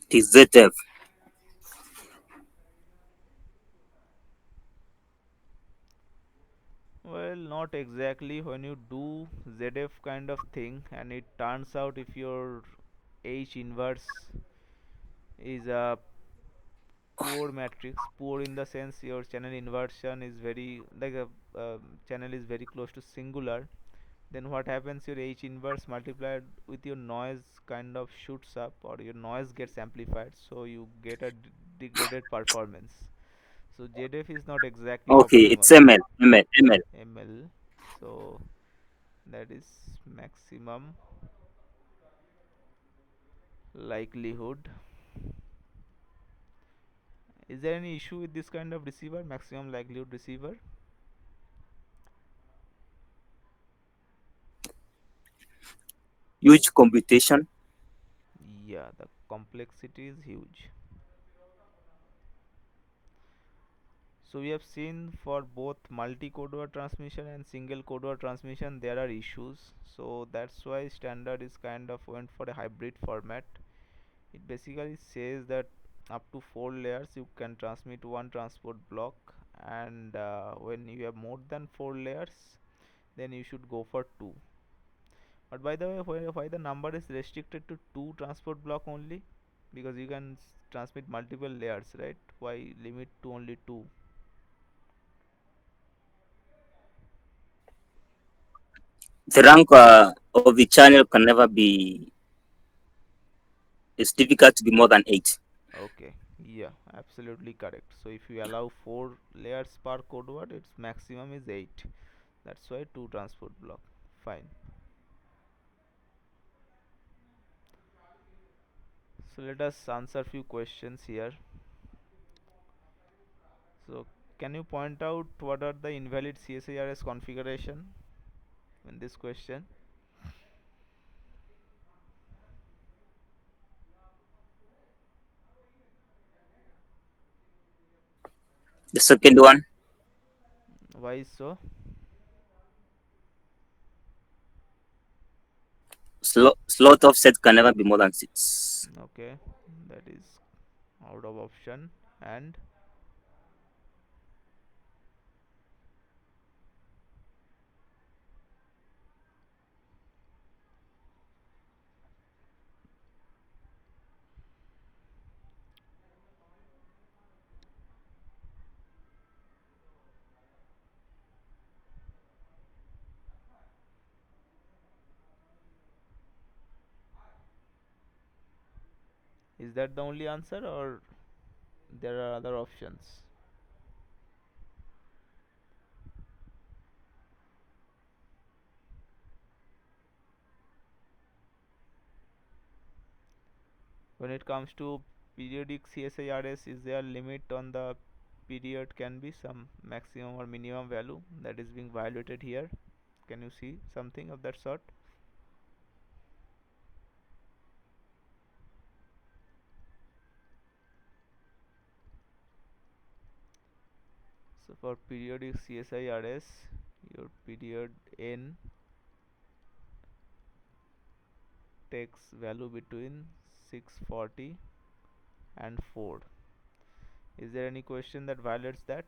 [SPEAKER 4] It is ZF.
[SPEAKER 1] Well, not exactly. When you do ZF kind of thing, and it turns out if your H inverse is a poor matrix, poor in the sense your channel inversion is very like a channel is very close to singular, then what happens, your H inverse multiplied with your noise kind of shoots up, or your noise gets amplified, so you get a degraded performance. So ZF is not exactly
[SPEAKER 4] Okay, it's
[SPEAKER 1] optimal.
[SPEAKER 4] ML.
[SPEAKER 1] ML. So that is maximum likelihood. Is there any issue with this kind of receiver, maximum likelihood receiver?
[SPEAKER 4] Huge computation.
[SPEAKER 1] Yeah, the complexity is huge. So we have seen for both multi-code word transmission and single code word transmission there are issues. So that's why standard is kind of went for a hybrid format. It basically says that up to 4 layers you can transmit one transport block, and when you have more than 4 layers, then you should go for two. But by the way, why the number is restricted to two transport block only? Because you can transmit multiple layers, right? Why limit to only two?
[SPEAKER 4] The rank of the channel can never be. It's difficult to be more than 8.
[SPEAKER 1] Okay, yeah, absolutely correct. So if you allow 4 layers per code word, its maximum is 8. That's why two transport block. Fine. So let us answer few questions here. So can you point out what are the invalid CSIRS configuration in this question?
[SPEAKER 4] The second one,
[SPEAKER 1] Why so?
[SPEAKER 4] slot offset can never be more than 6.
[SPEAKER 1] Okay, that is out of option. And is that the only answer, or there are other options? When it comes to periodic CSIRS, is there a limit on the period, can be some maximum or minimum value that is being violated here? Can you see something of that sort? So for periodic CSIRS, your period n takes value between 640 and 4. Is there any question that violates that?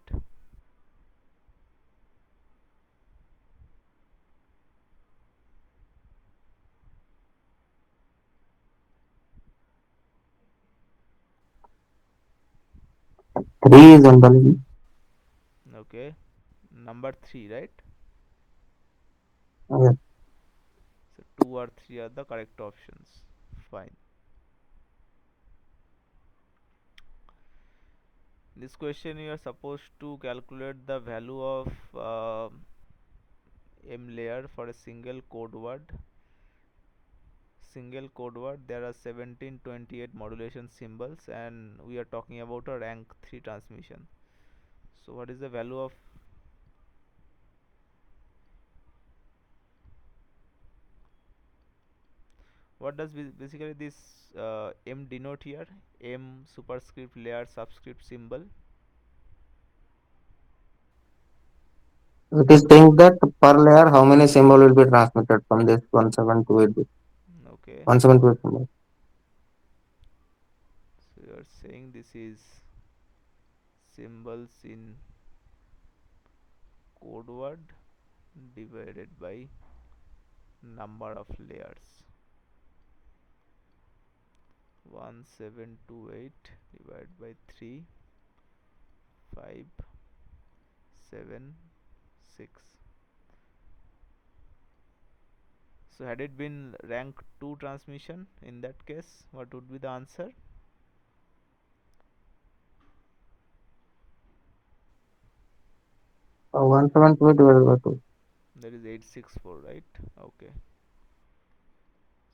[SPEAKER 2] Three is invalid.
[SPEAKER 1] Okay, number 3, right?
[SPEAKER 2] Yeah.
[SPEAKER 1] So 2 or 3 are the correct options. Fine. This question you are supposed to calculate the value of m layer for a single code word single code word there are 1728 modulation symbols, and we are talking about a rank 3 transmission. So what is the value of, what does basically this m denote here? M superscript layer subscript symbol.
[SPEAKER 2] It is saying that per layer, how many symbol will be transmitted from this 1728 bit,
[SPEAKER 1] Okay,
[SPEAKER 2] 1728 symbol.
[SPEAKER 1] so you are saying this is symbols in code word divided by number of layers. 1728 divided by 3, 5, 7, 6. So had it been rank 2 transmission, in that case what would be the answer?
[SPEAKER 2] 1728 divided by 2.
[SPEAKER 1] That is 864, right? Okay,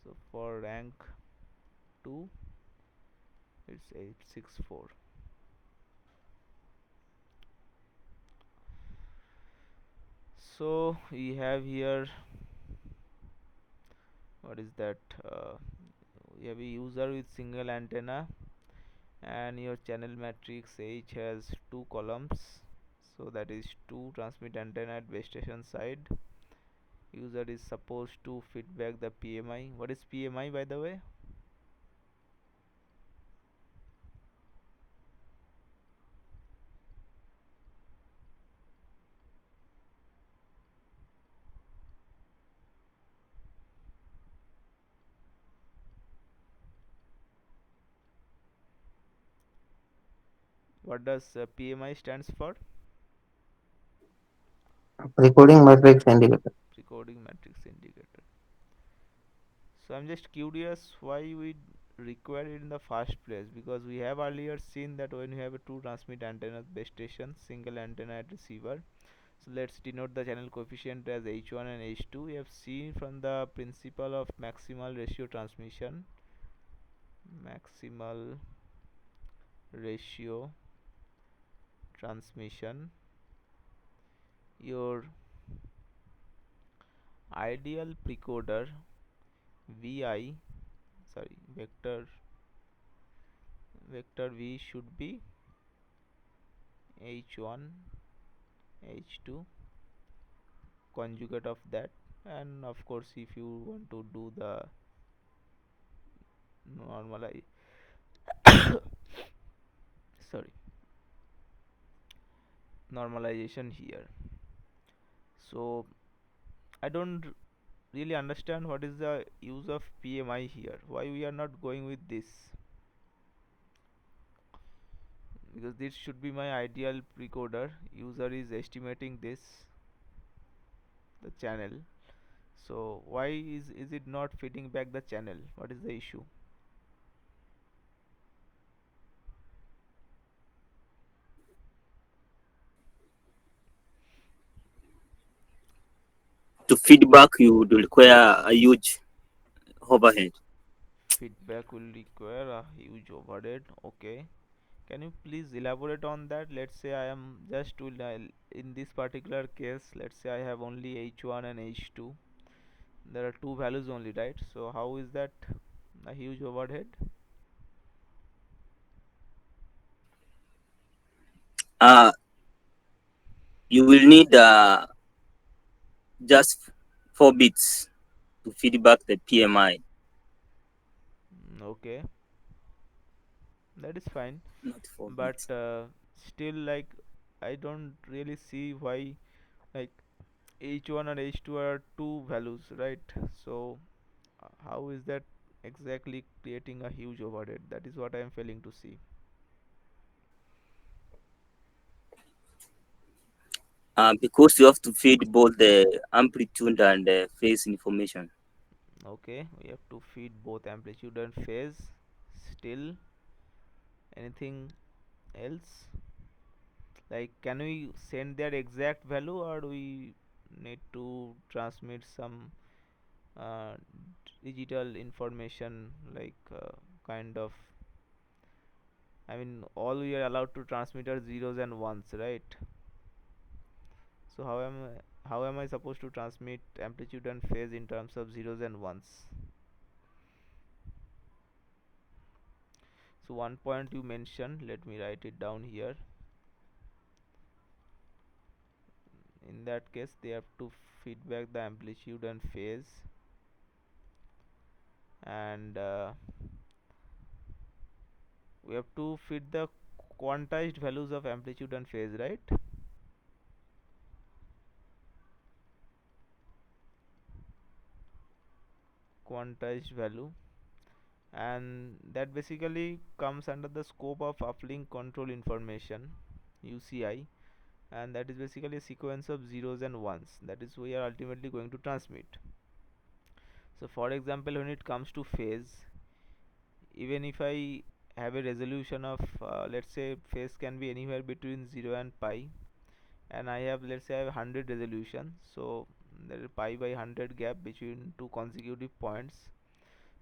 [SPEAKER 1] so for rank 2 it's 864. So we have here, what is that, we have a user with single antenna, and your channel matrix H has two columns, so that is two transmit antenna at base station side. User is supposed to feedback the PMI. What is PMI, by the way? What does PMI stands for?
[SPEAKER 2] Recording matrix indicator.
[SPEAKER 1] Recording matrix indicator. So I'm just curious why we require it in the first place, because we have earlier seen that when you have a two transmit antenna base station, single antenna at receiver, so let's denote the channel coefficient as H1 and H2. We have seen from the principle of maximal ratio transmission, maximal ratio transmission, your ideal precoder VI, sorry, vector V should be H1 H2 conjugate of that, and of course if you want to do the normalize sorry, normalization here. So I don't really understand what is the use of PMI here, why we are not going with this, because this should be my ideal precoder. User is estimating this, the channel, so why is it not feeding back the channel? What is the issue?
[SPEAKER 4] To feedback, you would require a huge overhead.
[SPEAKER 1] Feedback will require a huge overhead. Okay, can you please elaborate on that? Let's say I am just in this particular case, let's say I have only H1 and H2, there are two values only, right? So how is that a huge overhead?
[SPEAKER 4] Uh, you will need just 4 bits to feedback the PMI,
[SPEAKER 1] Okay, that is fine,
[SPEAKER 4] not 4
[SPEAKER 1] but
[SPEAKER 4] bits.
[SPEAKER 1] still, like, I don't really see why, like, H1 and H2 are two values, right? So how is that exactly creating a huge overhead? That is what I am failing to see.
[SPEAKER 4] Because you have to feed both the amplitude and the phase information.
[SPEAKER 1] Okay, we have to feed both amplitude and phase. Still, anything else? Like, can we send their exact value, or do we need to transmit some uh, digital information, like kind of, I mean, all we are allowed to transmit are zeros and ones, right? So how am I supposed to transmit amplitude and phase in terms of zeros and ones? So one point you mentioned, let me write it down here. In that case, they have to feedback the amplitude and phase, and we have to feed the quantized values of amplitude and phase, right? Quantized value, and that basically comes under the scope of uplink control information, UCI, and that is basically a sequence of zeros and ones that is we are ultimately going to transmit. So for example, when it comes to phase, even if I have a resolution of let's say phase can be anywhere between 0 and pi, and I have, let's say I have 100 resolution, so there is pi by 100 gap between two consecutive points.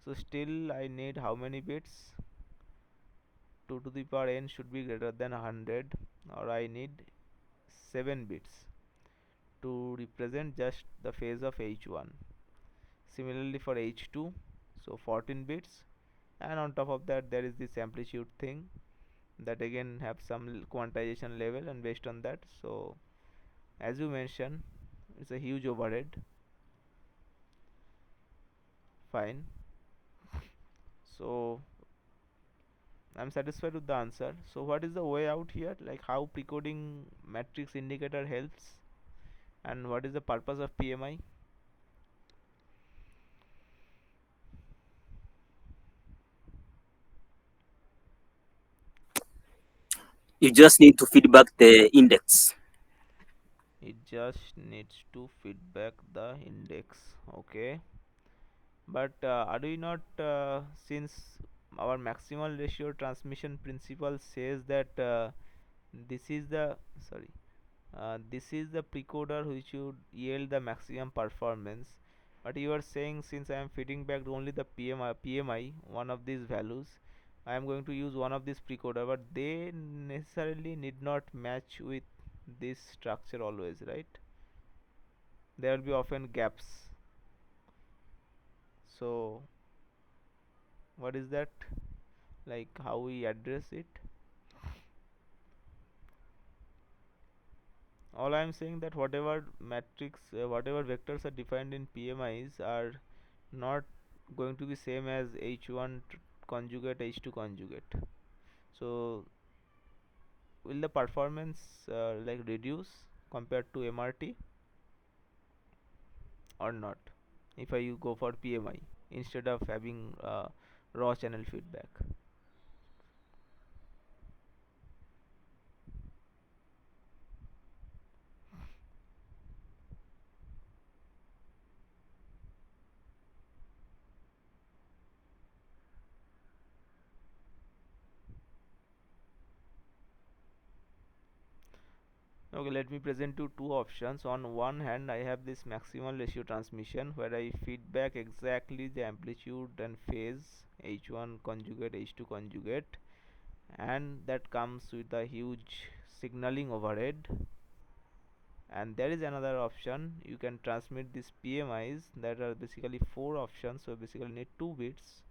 [SPEAKER 1] So still I need how many bits? 2 to the power n should be greater than 100, or I need 7 bits to represent just the phase of h1. Similarly for h2, so 14 bits, and on top of that there is this amplitude thing that again have some quantization level, and based on that, so as you mentioned, it's a huge overhead. Fine. So I'm satisfied with the answer. So what is the way out here, like how precoding matrix indicator helps, and what is the purpose of PMI?
[SPEAKER 4] You just need to feedback the index.
[SPEAKER 1] It just needs to feedback the index. Okay, but are we not, since our maximal ratio transmission principle says that this is the, sorry, this is the precoder which would yield the maximum performance, but you are saying since I am feeding back only the PMI, one of these values, I am going to use one of these precoder, but they necessarily need not match with this structure always, right? There will be often gaps. So what is that, like how we address it? All I am saying that whatever matrix, whatever vectors are defined in PMIs are not going to be same as h1 conjugate, h2 conjugate. So will the performance like reduce compared to MRT or not if I go for PMI instead of having raw channel feedback? Okay, let me present you two options. On one hand, I have this maximal ratio transmission where I feedback exactly the amplitude and phase h1 conjugate, h2 conjugate, and that comes with a huge signaling overhead. And there is another option, you can transmit these PMIs that are basically four options, so basically need 2 bits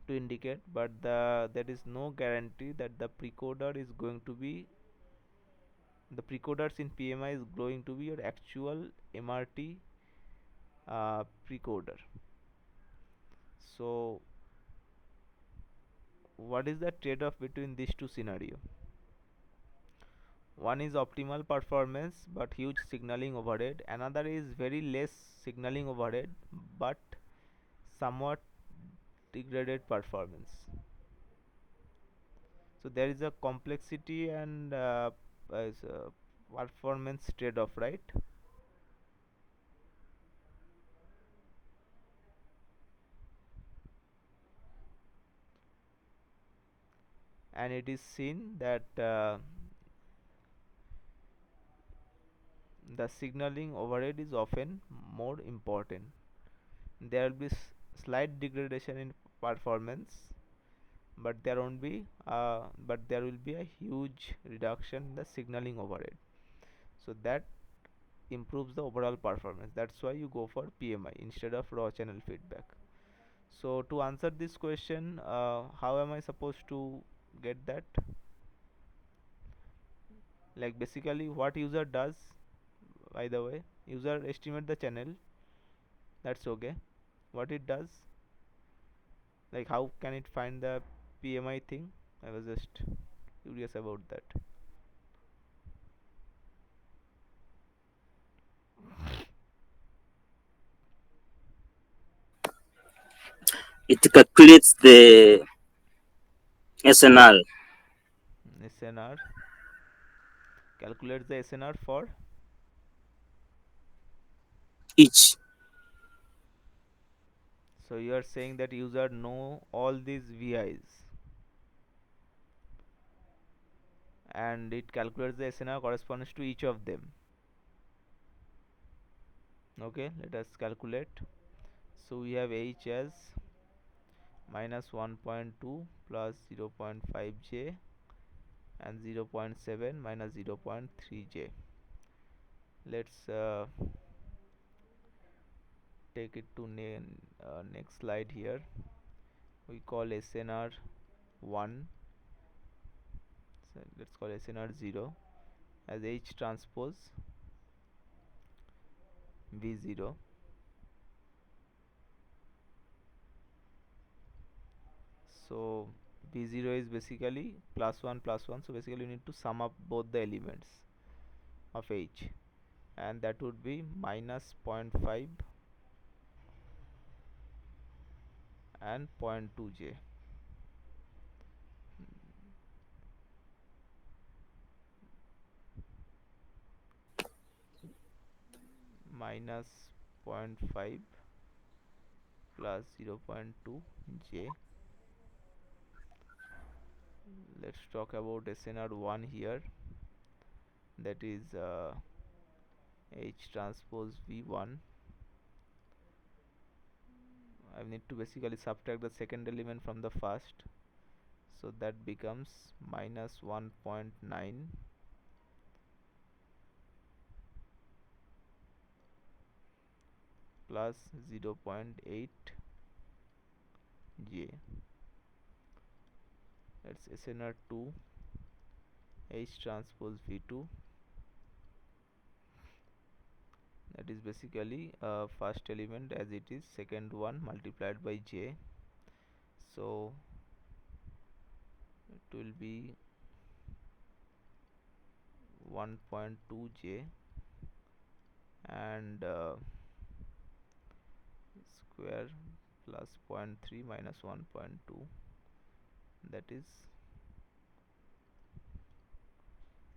[SPEAKER 1] to indicate, but there is no guarantee that the precoder is going to be, the precoders in PMI is going to be your actual MRT precoder. So what is the trade-off between these two scenarios? One is optimal performance but huge signaling overhead, another is very less signaling overhead but somewhat degraded performance. So there is a complexity and performance trade-off, right? And it is seen that the signaling overhead is often more important. There will be slight degradation in performance, but there won't be but there will be a huge reduction in the signaling overhead, so that improves the overall performance. That's why you go for PMI instead of raw channel feedback. So to answer this question, how am I supposed to get that? Like basically what user does, by the way, user estimate the channel, that's okay. What it does, like how can it find the PMI thing? I was just curious about that.
[SPEAKER 4] It calculates the SNR.
[SPEAKER 1] SNR calculates the SNR for
[SPEAKER 4] Each.
[SPEAKER 1] so you are saying that user know all these VIs and it calculates the SNR corresponds to each of them. Okay, let us calculate. So we have H as minus 1.2 plus 0.5 J and 0.7 minus 0.3 J. Let's take it to next slide here. We call SNR 1, so let's call SNR 0 as H transpose V0. So V0 is basically plus 1, so basically you need to sum up both the elements of H, and that would be minus 0.5 and 0.2 J. Minus 0.5 plus 0.2 J. Let's talk about SNR1 here, that is H transpose V1. I need to basically subtract the second element from the first, so that becomes minus 1.9 plus 0.8 J. That's SNR2 H transpose V2, that is basically first element as it is, second one multiplied by J, so it will be 1.2 J and square plus 0.3 minus 1.2, that is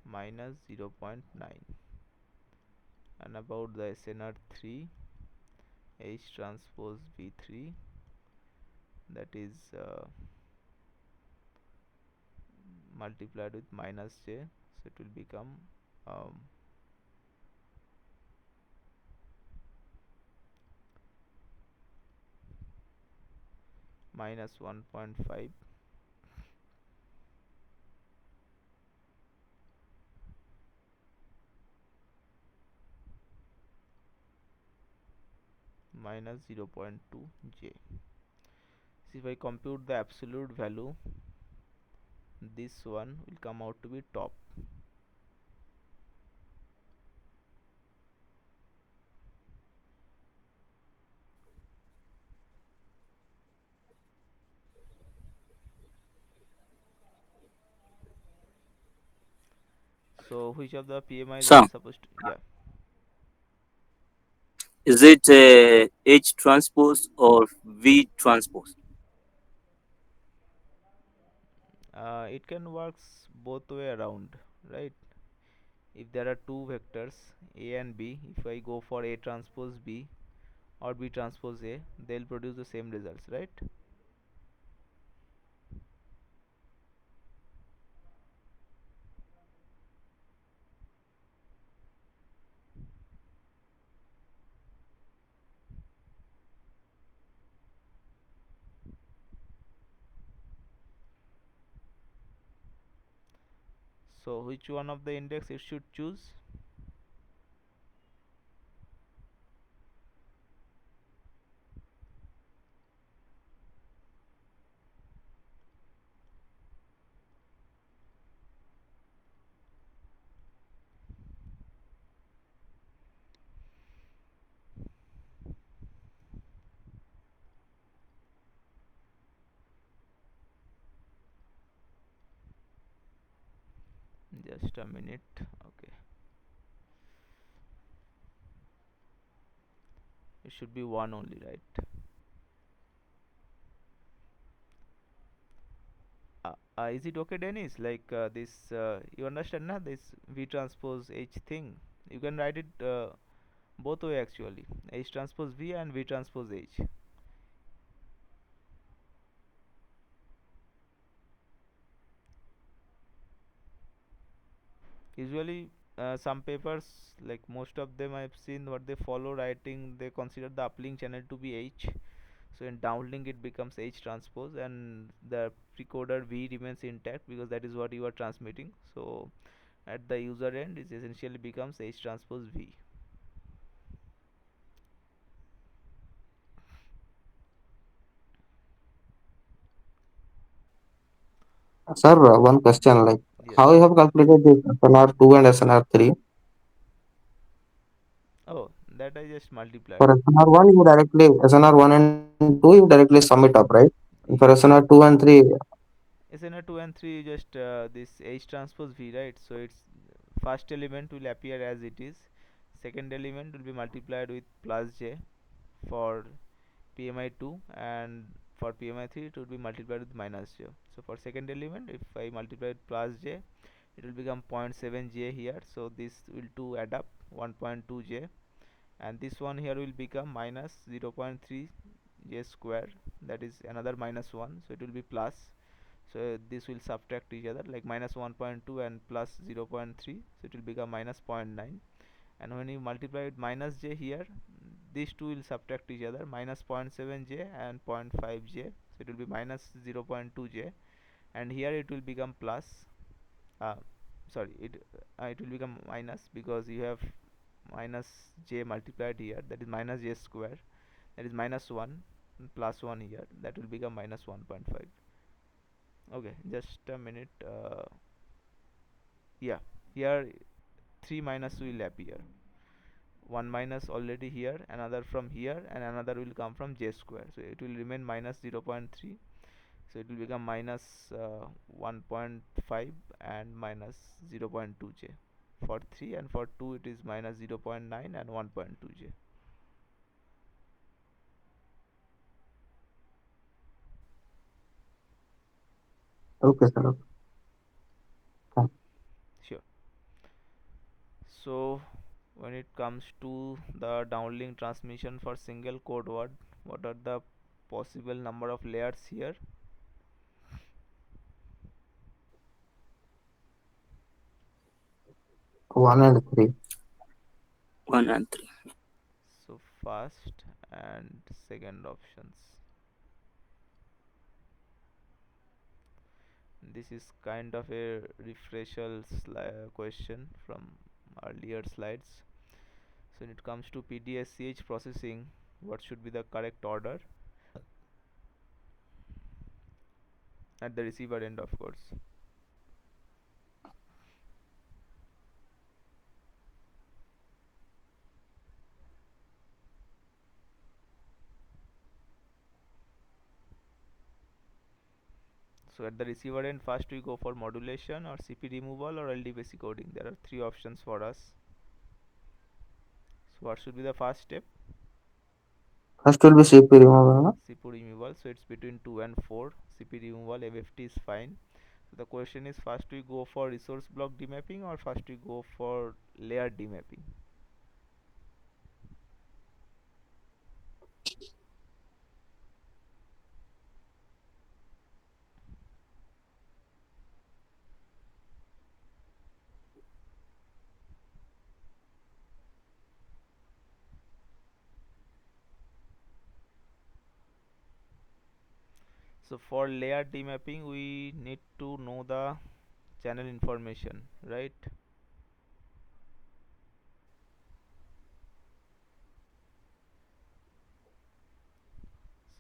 [SPEAKER 1] minus 0.9. And about the SNR3 H transpose V3, that is multiplied with minus J, so it will become minus 1.5 minus 0.2 J. So if I compute the absolute value, this one will come out to be top. So which of the PMIs are
[SPEAKER 4] Sam,
[SPEAKER 1] supposed to, yeah,
[SPEAKER 4] is it H transpose or V transpose?
[SPEAKER 1] it can works both way around, right? If there are two vectors A and B, if I go for A transpose B or B transpose A, they'll produce the same results, right? So which one of the index it should choose? Just a minute. Okay, it should be one only, right? Is it okay, Dennis? Like this, you understand, na? This V transpose H thing. You can write it both way actually. H transpose V and V transpose H. Usually, some papers, like most of them I've seen, what they follow writing, they consider the uplink channel to be H. So in downlink it becomes H transpose, and the precoder V remains intact because that is what you are transmitting. So at the user end, it essentially becomes H transpose V.
[SPEAKER 5] Sir, one question like
[SPEAKER 1] Yes.
[SPEAKER 5] how you have calculated this SNR2 and SNR3?
[SPEAKER 1] Oh, that I just multiplied.
[SPEAKER 5] For SNR1, you directly SNR1 and 2 you directly sum it up, right? And for SNR2 and 3,
[SPEAKER 1] SNR 2 and 3 just this H transpose V, right? So its first element will appear as it is, second element will be multiplied with plus J for PMI2, and for PMI3 it will be multiplied with minus J. So for second element, if I multiply with plus J, it will become 0.7 J here, so this will 2 add up 1.2 J, and this one here will become minus 0.3 J square, that is another minus 1, so it will be plus. So this will subtract each other, like minus 1.2 and plus 0.3, so it will become minus 0.9. And when you multiply with minus j here, these two will subtract each other, minus 0.7 j and 0.5 j, so it will be minus 0.2 j, and here it will become plus, uh, sorry, it will become minus because you have minus j multiplied here, that is minus j square, that is minus 1 plus 1 here, that will become minus 1.5. Okay, just a minute. Yeah, here 3 minus will appear, one minus already here, another from here, and another will come from j square, so it will remain minus 0.3, so it will become minus 1.5 and minus 0.2 j for 3, and for 2 it is minus 0.9 and 1.2 j.
[SPEAKER 5] okay, sir. Okay.
[SPEAKER 1] Sure. So when it comes to the downlink transmission for single code word, what are the possible number of layers here?
[SPEAKER 5] 1 and 3.
[SPEAKER 4] 1 and 3.
[SPEAKER 1] So first and second options. This is kind of a refresher question from earlier slides. So when it comes to PDSCH processing, what should be the correct order at the receiver end, of course? So at the receiver end, first we go for modulation or CP removal or LD basic coding. There are three options for us. So what should be the first step?
[SPEAKER 5] First will be CP removal, no?
[SPEAKER 1] CP removal. So it's between 2 and 4. CP removal, FFT is fine. So the question is, first we go for resource block demapping or first we go for layer demapping? So for layer demapping, we need to know the channel information, right?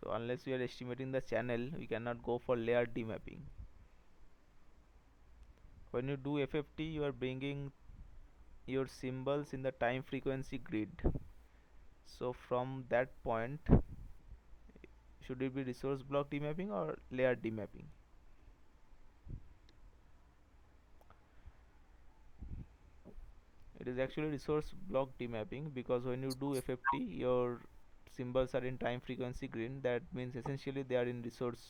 [SPEAKER 1] So unless we are estimating the channel, we cannot go for layer demapping. When you do FFT, you are bringing your symbols in the time frequency grid. So from that point, should it be resource block demapping or layer demapping? It is actually resource block demapping, because when you do FFT, your symbols are in time frequency grid. That means essentially they are in resource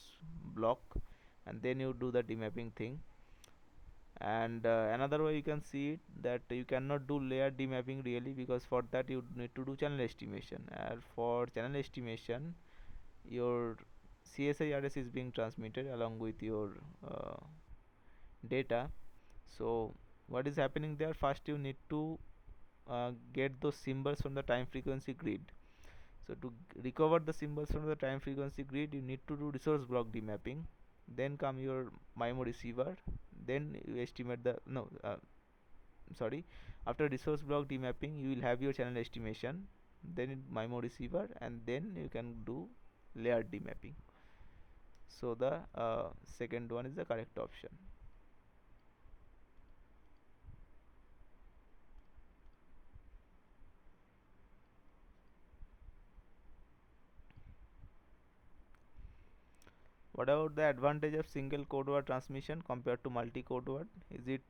[SPEAKER 1] block, and then you do the demapping thing. And another way you can see it, that you cannot do layer demapping really, because for that you need to do channel estimation, and for channel estimation your CSIRS is being transmitted along with your uh, data. So what is happening there, first you need to get those symbols from the time frequency grid. So to recover the symbols from the time frequency grid, you need to do resource block demapping. Then come your MIMO receiver. Then you estimate the no sorry after resource block demapping, you will have your channel estimation, then MIMO receiver, and then you can do layer demapping. So the second one is the correct option. What about the advantage of single code word transmission compared to multi code word? Is it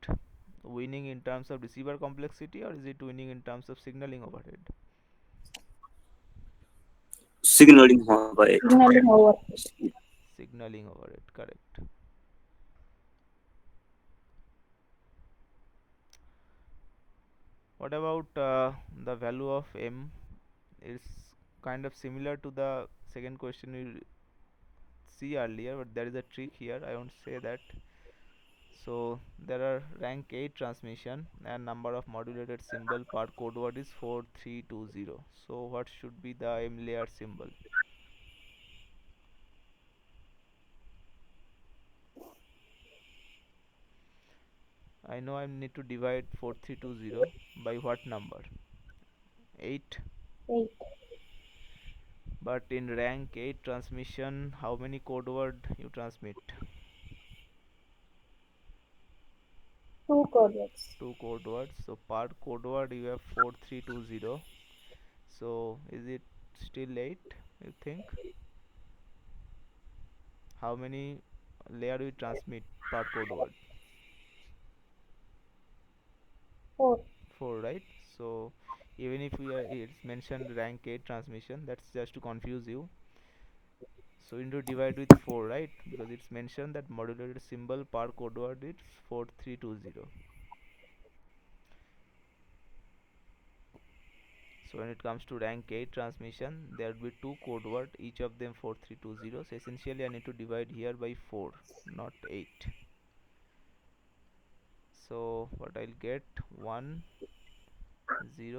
[SPEAKER 1] winning in terms of receiver complexity, or is it winning in terms of signaling overhead?
[SPEAKER 4] Signaling overhead.
[SPEAKER 6] Signaling over.
[SPEAKER 1] Signaling overhead, correct. What about the value of m? It's kind of similar to the second question we see earlier, but there is a trick here. I won't say that. So there are rank 8 transmission, and number of modulated symbol per code word is 4320. So what should be the m layer symbol? I know I need to divide 4320 by what number? 8.
[SPEAKER 6] 8.
[SPEAKER 1] But in rank 8 transmission, how many code word you transmit?
[SPEAKER 6] 2 code words.
[SPEAKER 1] 2 code words. So per code word you have 4320. So is it still 8, you think? How many layer we transmit per code word?
[SPEAKER 6] 4.
[SPEAKER 1] 4, right? So even if we are, it's mentioned rank 8 transmission, that's just to confuse you. So we need to divide with 4, right? Because it's mentioned that modulated symbol per code word is 4320. So when it comes to rank 8 transmission, there will be 2 code word, each of them 4320. So essentially I need to divide here by 4, not 8. So what I'll get, 1080.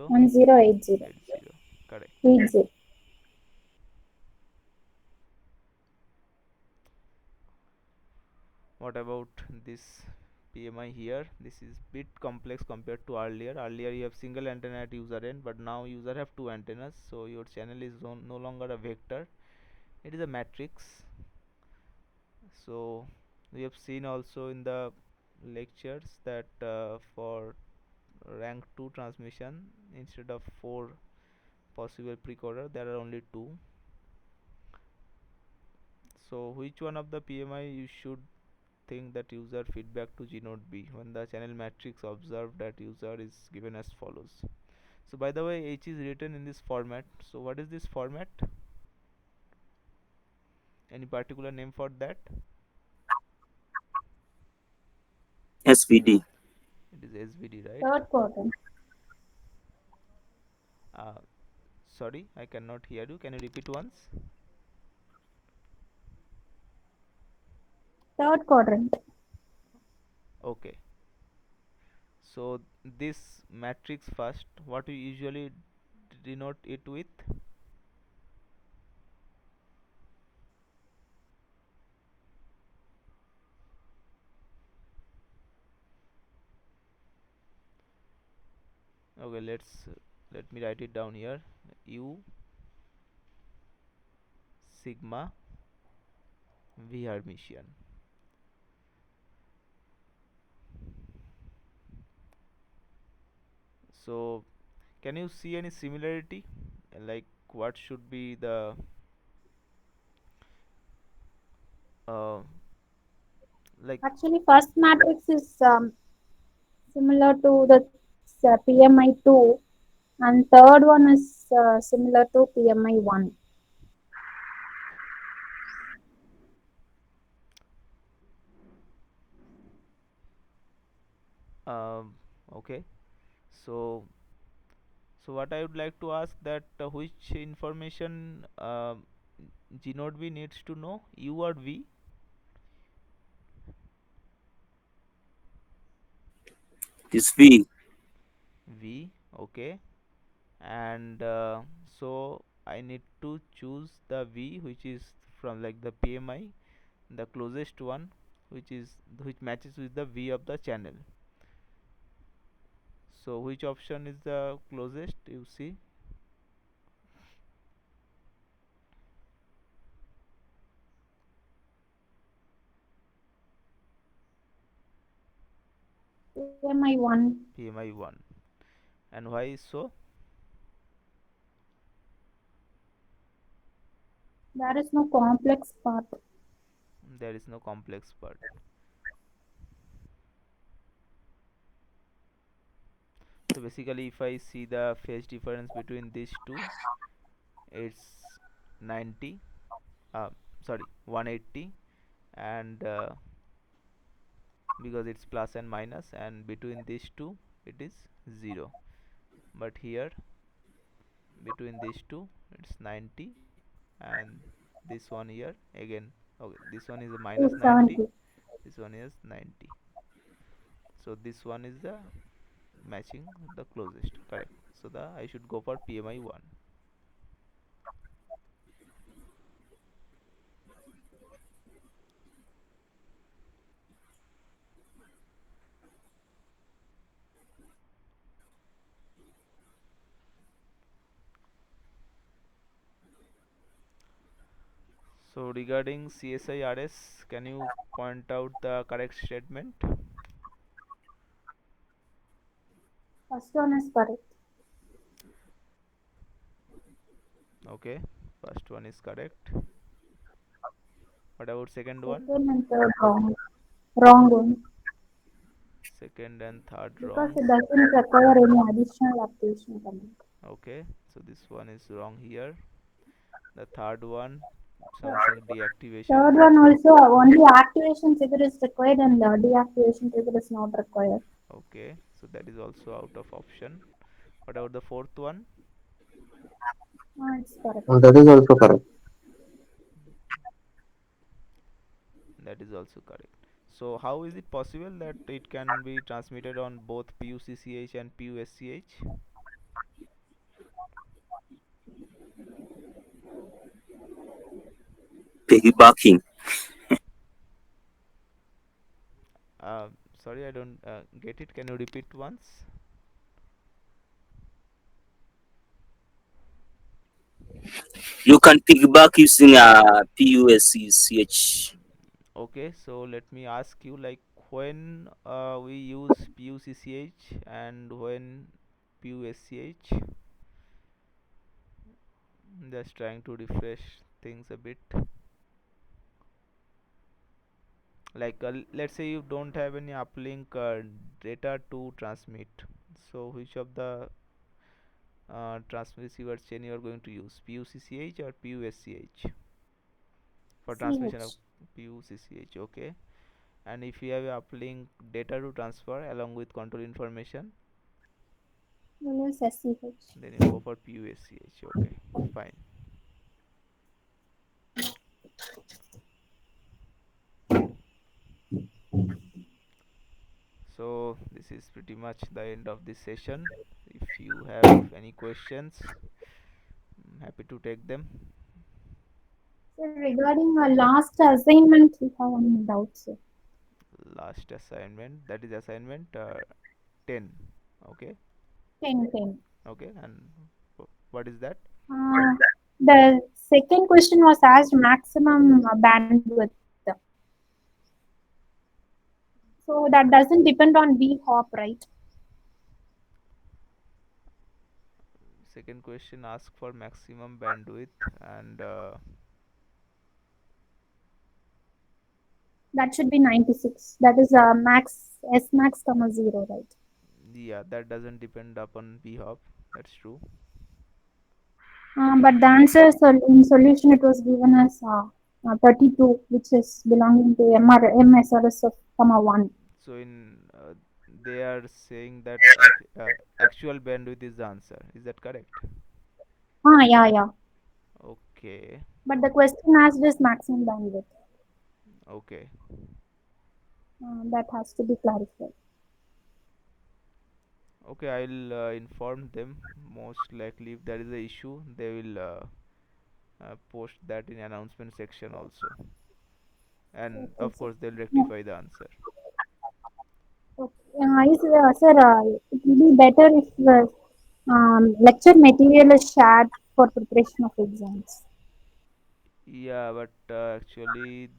[SPEAKER 6] 1080.
[SPEAKER 1] Correct.
[SPEAKER 6] 80.
[SPEAKER 1] What about this PMI here? This is bit complex compared to earlier. Earlier you have single antenna at user end, but now user have two antennas, so your channel is no longer a vector, it is a matrix. So we have seen also in the lectures that for rank 2 transmission, instead of 4 possible precoder, there are only 2. So which one of the PMI you should think that user feedback to G node B when the channel matrix observed that user is given as follows? So by the way, H is written in this format. So what is this format? Any particular name for that?
[SPEAKER 4] SVD.
[SPEAKER 1] It is SVD, right?
[SPEAKER 6] Third quadrant.
[SPEAKER 1] uh, Sorry, I cannot hear you, can you repeat once?
[SPEAKER 6] Third quadrant.
[SPEAKER 1] Okay, so this matrix first, what we usually denote it with? Okay, let me write it down here. U sigma V Hermitian. So can you see any similarity? Like what should be the uh, like
[SPEAKER 6] Actually, first matrix is similar to the PMI2, and third one is similar to PMI1.
[SPEAKER 1] um, okay. So what I would like to ask that which information G node V needs to know, U or V?
[SPEAKER 4] This V.
[SPEAKER 1] V, okay. And so I need to choose the V which is from like the PMI, the closest one, which matches with the V of the channel. So which option is the closest, you see?
[SPEAKER 6] PMI1.
[SPEAKER 1] PMI1. And why is so?
[SPEAKER 6] There is no complex part.
[SPEAKER 1] There is no complex part. So basically if I see the phase difference between these two, it's 90, uh, sorry, 180, and because it's plus and minus, and between these two it is 0. But here between these two it's 90, and this one here again, okay, this one is a minus 90,
[SPEAKER 6] 270.
[SPEAKER 1] this one is 90. So this one is the matching the closest, correct? So the I should go for PMI 1. So regarding CSIRS, can you point out the correct statement?
[SPEAKER 6] First one is correct.
[SPEAKER 1] Okay, first one is correct. What about second one?
[SPEAKER 6] Second and third wrong. Wrong one.
[SPEAKER 1] Second and third
[SPEAKER 6] Because
[SPEAKER 1] wrong.
[SPEAKER 6] it doesn't require any additional application command.
[SPEAKER 1] Okay, so this one is wrong here. The third one, something deactivation
[SPEAKER 6] Third
[SPEAKER 1] is
[SPEAKER 6] one
[SPEAKER 1] required.
[SPEAKER 6] also only activation trigger is required and deactivation trigger is not required.
[SPEAKER 1] Okay, so that is also out of option. What about the fourth one?
[SPEAKER 6] It's correct.
[SPEAKER 5] That is also correct.
[SPEAKER 1] That is also correct. So how is it possible that it can be transmitted on both PUCCH and PUSCH?
[SPEAKER 4] Piggybacking.
[SPEAKER 1] Uh, Sorry, I don't get it. Can you repeat once?
[SPEAKER 4] You can piggyback using a PUSCH.
[SPEAKER 1] Okay, so let me ask you, like when we use PUCCH and when PUSCH. Just trying to refresh things a bit. Like let's say you don't have any uplink data to transmit. So which of the transceiver chain you are going to use, PUCCH or PUSCH for transmission of
[SPEAKER 6] CH.
[SPEAKER 1] PUCCH? Okay. And if you have a uplink data to transfer along with control information,
[SPEAKER 6] We'll use SCH.
[SPEAKER 1] then you go for PUSCH. Okay, fine. So this is pretty much the end of this session. If you have any questions, I'm happy to take them.
[SPEAKER 6] So regarding our last assignment, we have any doubts, sir?
[SPEAKER 1] Last assignment, that is assignment 10. Okay.
[SPEAKER 6] 10.
[SPEAKER 1] Okay, and what is that?
[SPEAKER 6] Uh, the second question was asked maximum bandwidth. So that doesn't depend on VHOP, right?
[SPEAKER 1] Second question ask for maximum bandwidth, and
[SPEAKER 6] That should be 96. That is max S max comma 0, right?
[SPEAKER 1] yeah, that doesn't depend upon VHOP. That's true.
[SPEAKER 6] But the answer in solution it was given as 32, which is belonging to MSRS of comma 1.
[SPEAKER 1] So in they are saying that actual bandwidth is the answer. Is that correct?
[SPEAKER 6] Yeah, yeah.
[SPEAKER 1] Okay,
[SPEAKER 6] But the question asked is maximum bandwidth.
[SPEAKER 1] okay,
[SPEAKER 6] That has to be clarified.
[SPEAKER 1] okay. I'll inform them. Most likely, if there is a issue, they will post that in announcement section also, and
[SPEAKER 6] Okay,
[SPEAKER 1] of
[SPEAKER 6] sir.
[SPEAKER 1] course they'll
[SPEAKER 6] Yeah.
[SPEAKER 1] rectify the answer.
[SPEAKER 6] Okay. Sir, it will be better if the lecture material is shared for preparation of exams.
[SPEAKER 1] Yeah, but actually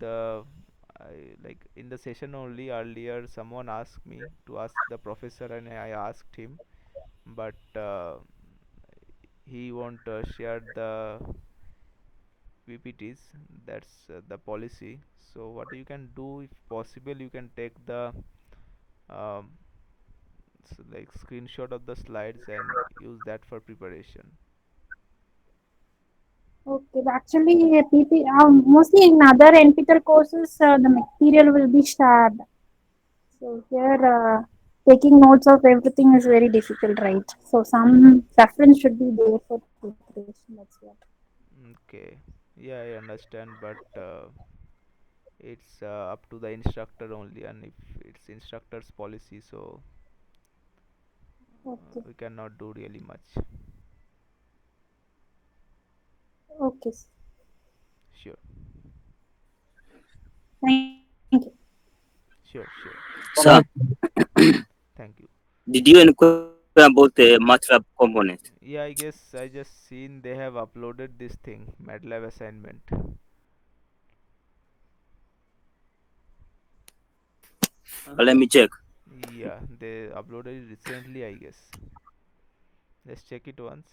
[SPEAKER 1] like in the session only earlier someone asked me to ask the professor, and I asked him, but he won't share the PPTs. That's the policy. So what you can do, if possible, you can take the um, like screenshot of the slides and use that for preparation.
[SPEAKER 6] Okay, but actually, mostly in other NPTEL courses, the material will be shared. So here, taking notes of everything is very difficult, right? So some reference should be there for preparation. That's what.
[SPEAKER 1] Okay, yeah, I understand, but it's up to the instructor only, and if it's instructor's policy, so
[SPEAKER 6] Okay.
[SPEAKER 1] we cannot do really much.
[SPEAKER 6] Okay.
[SPEAKER 1] Sure,
[SPEAKER 6] Thank you.
[SPEAKER 1] sure, sure.
[SPEAKER 4] Sir,
[SPEAKER 1] Thank you.
[SPEAKER 4] did you inquire about the MATLAB component?
[SPEAKER 1] Yeah, I guess I just seen they have uploaded this thing, MATLAB assignment.
[SPEAKER 4] Let me check.
[SPEAKER 1] Yeah, they uploaded it recently, I guess. Let's check it once.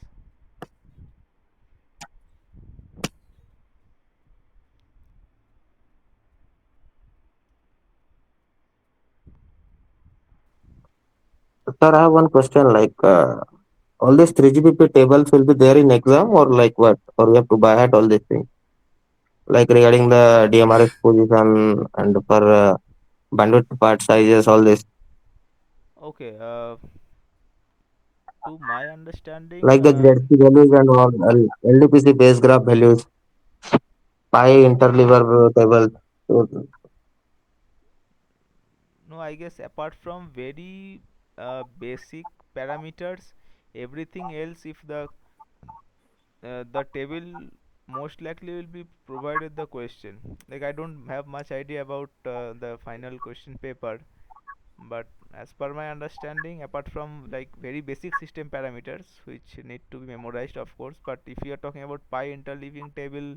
[SPEAKER 5] Sir, I have one question. Like, all these 3GPP tables will be there in exam, or like what? Or we have to buy at all these things? Like regarding the DMRS position and for bandwidth part sizes, all this.
[SPEAKER 1] Okay, to my understanding,
[SPEAKER 5] Like the ZC values and all, LDPC base graph values, pi interlever table. So,
[SPEAKER 1] no, I guess apart from very basic parameters, everything else, if the table most likely will be provided the question. Like I don't have much idea about the final question paper, but as per my understanding, apart from like very basic system parameters which need to be memorized, of course, but if you are talking about pi interleaving table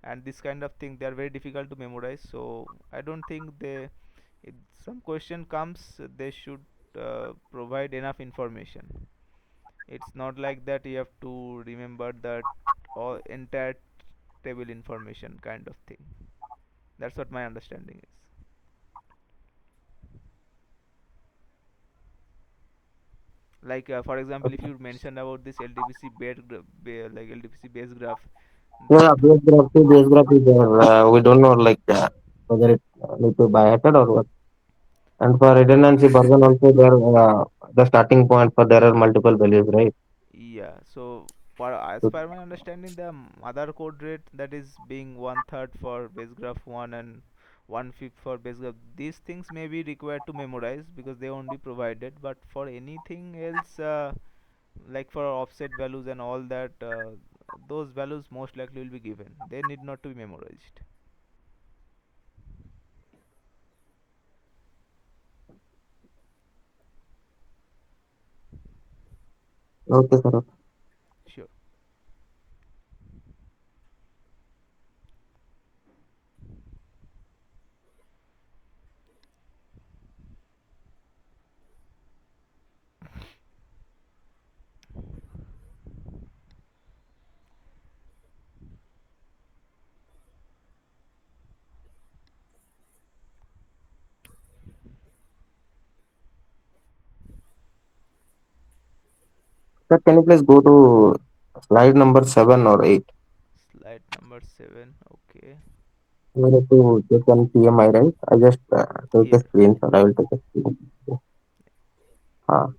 [SPEAKER 1] and this kind of thing, they are very difficult to memorize. So I don't think they, if some question comes, they should provide enough information. It's not like that you have to remember that all entire table information kind of thing. That's what my understanding is. Like for example, if you mentioned about this LDPC like LDPC base graph,
[SPEAKER 5] yeah,
[SPEAKER 1] that
[SPEAKER 5] base graph is there. We don't know like whether it need to buy it or what. And for redundancy burden also there, the starting point for there are multiple values, right?
[SPEAKER 1] yeah, so for as
[SPEAKER 5] So,
[SPEAKER 1] per my understanding, the other code rate that is being one third for base graph 1 and one fifth for base graph, these things may be required to memorize because they won't be provided. But for anything else, like for offset values and all that, those values most likely will be given. They need not to be memorized.
[SPEAKER 5] Okay, sir. Okay.
[SPEAKER 1] Sure.
[SPEAKER 5] Sir, can you please go to slide number 7 or 8?
[SPEAKER 1] Slide number 7. Okay.
[SPEAKER 5] We have to take one PMI, right? I just take a
[SPEAKER 1] Yeah.
[SPEAKER 5] screenshot. I will take a screenshot.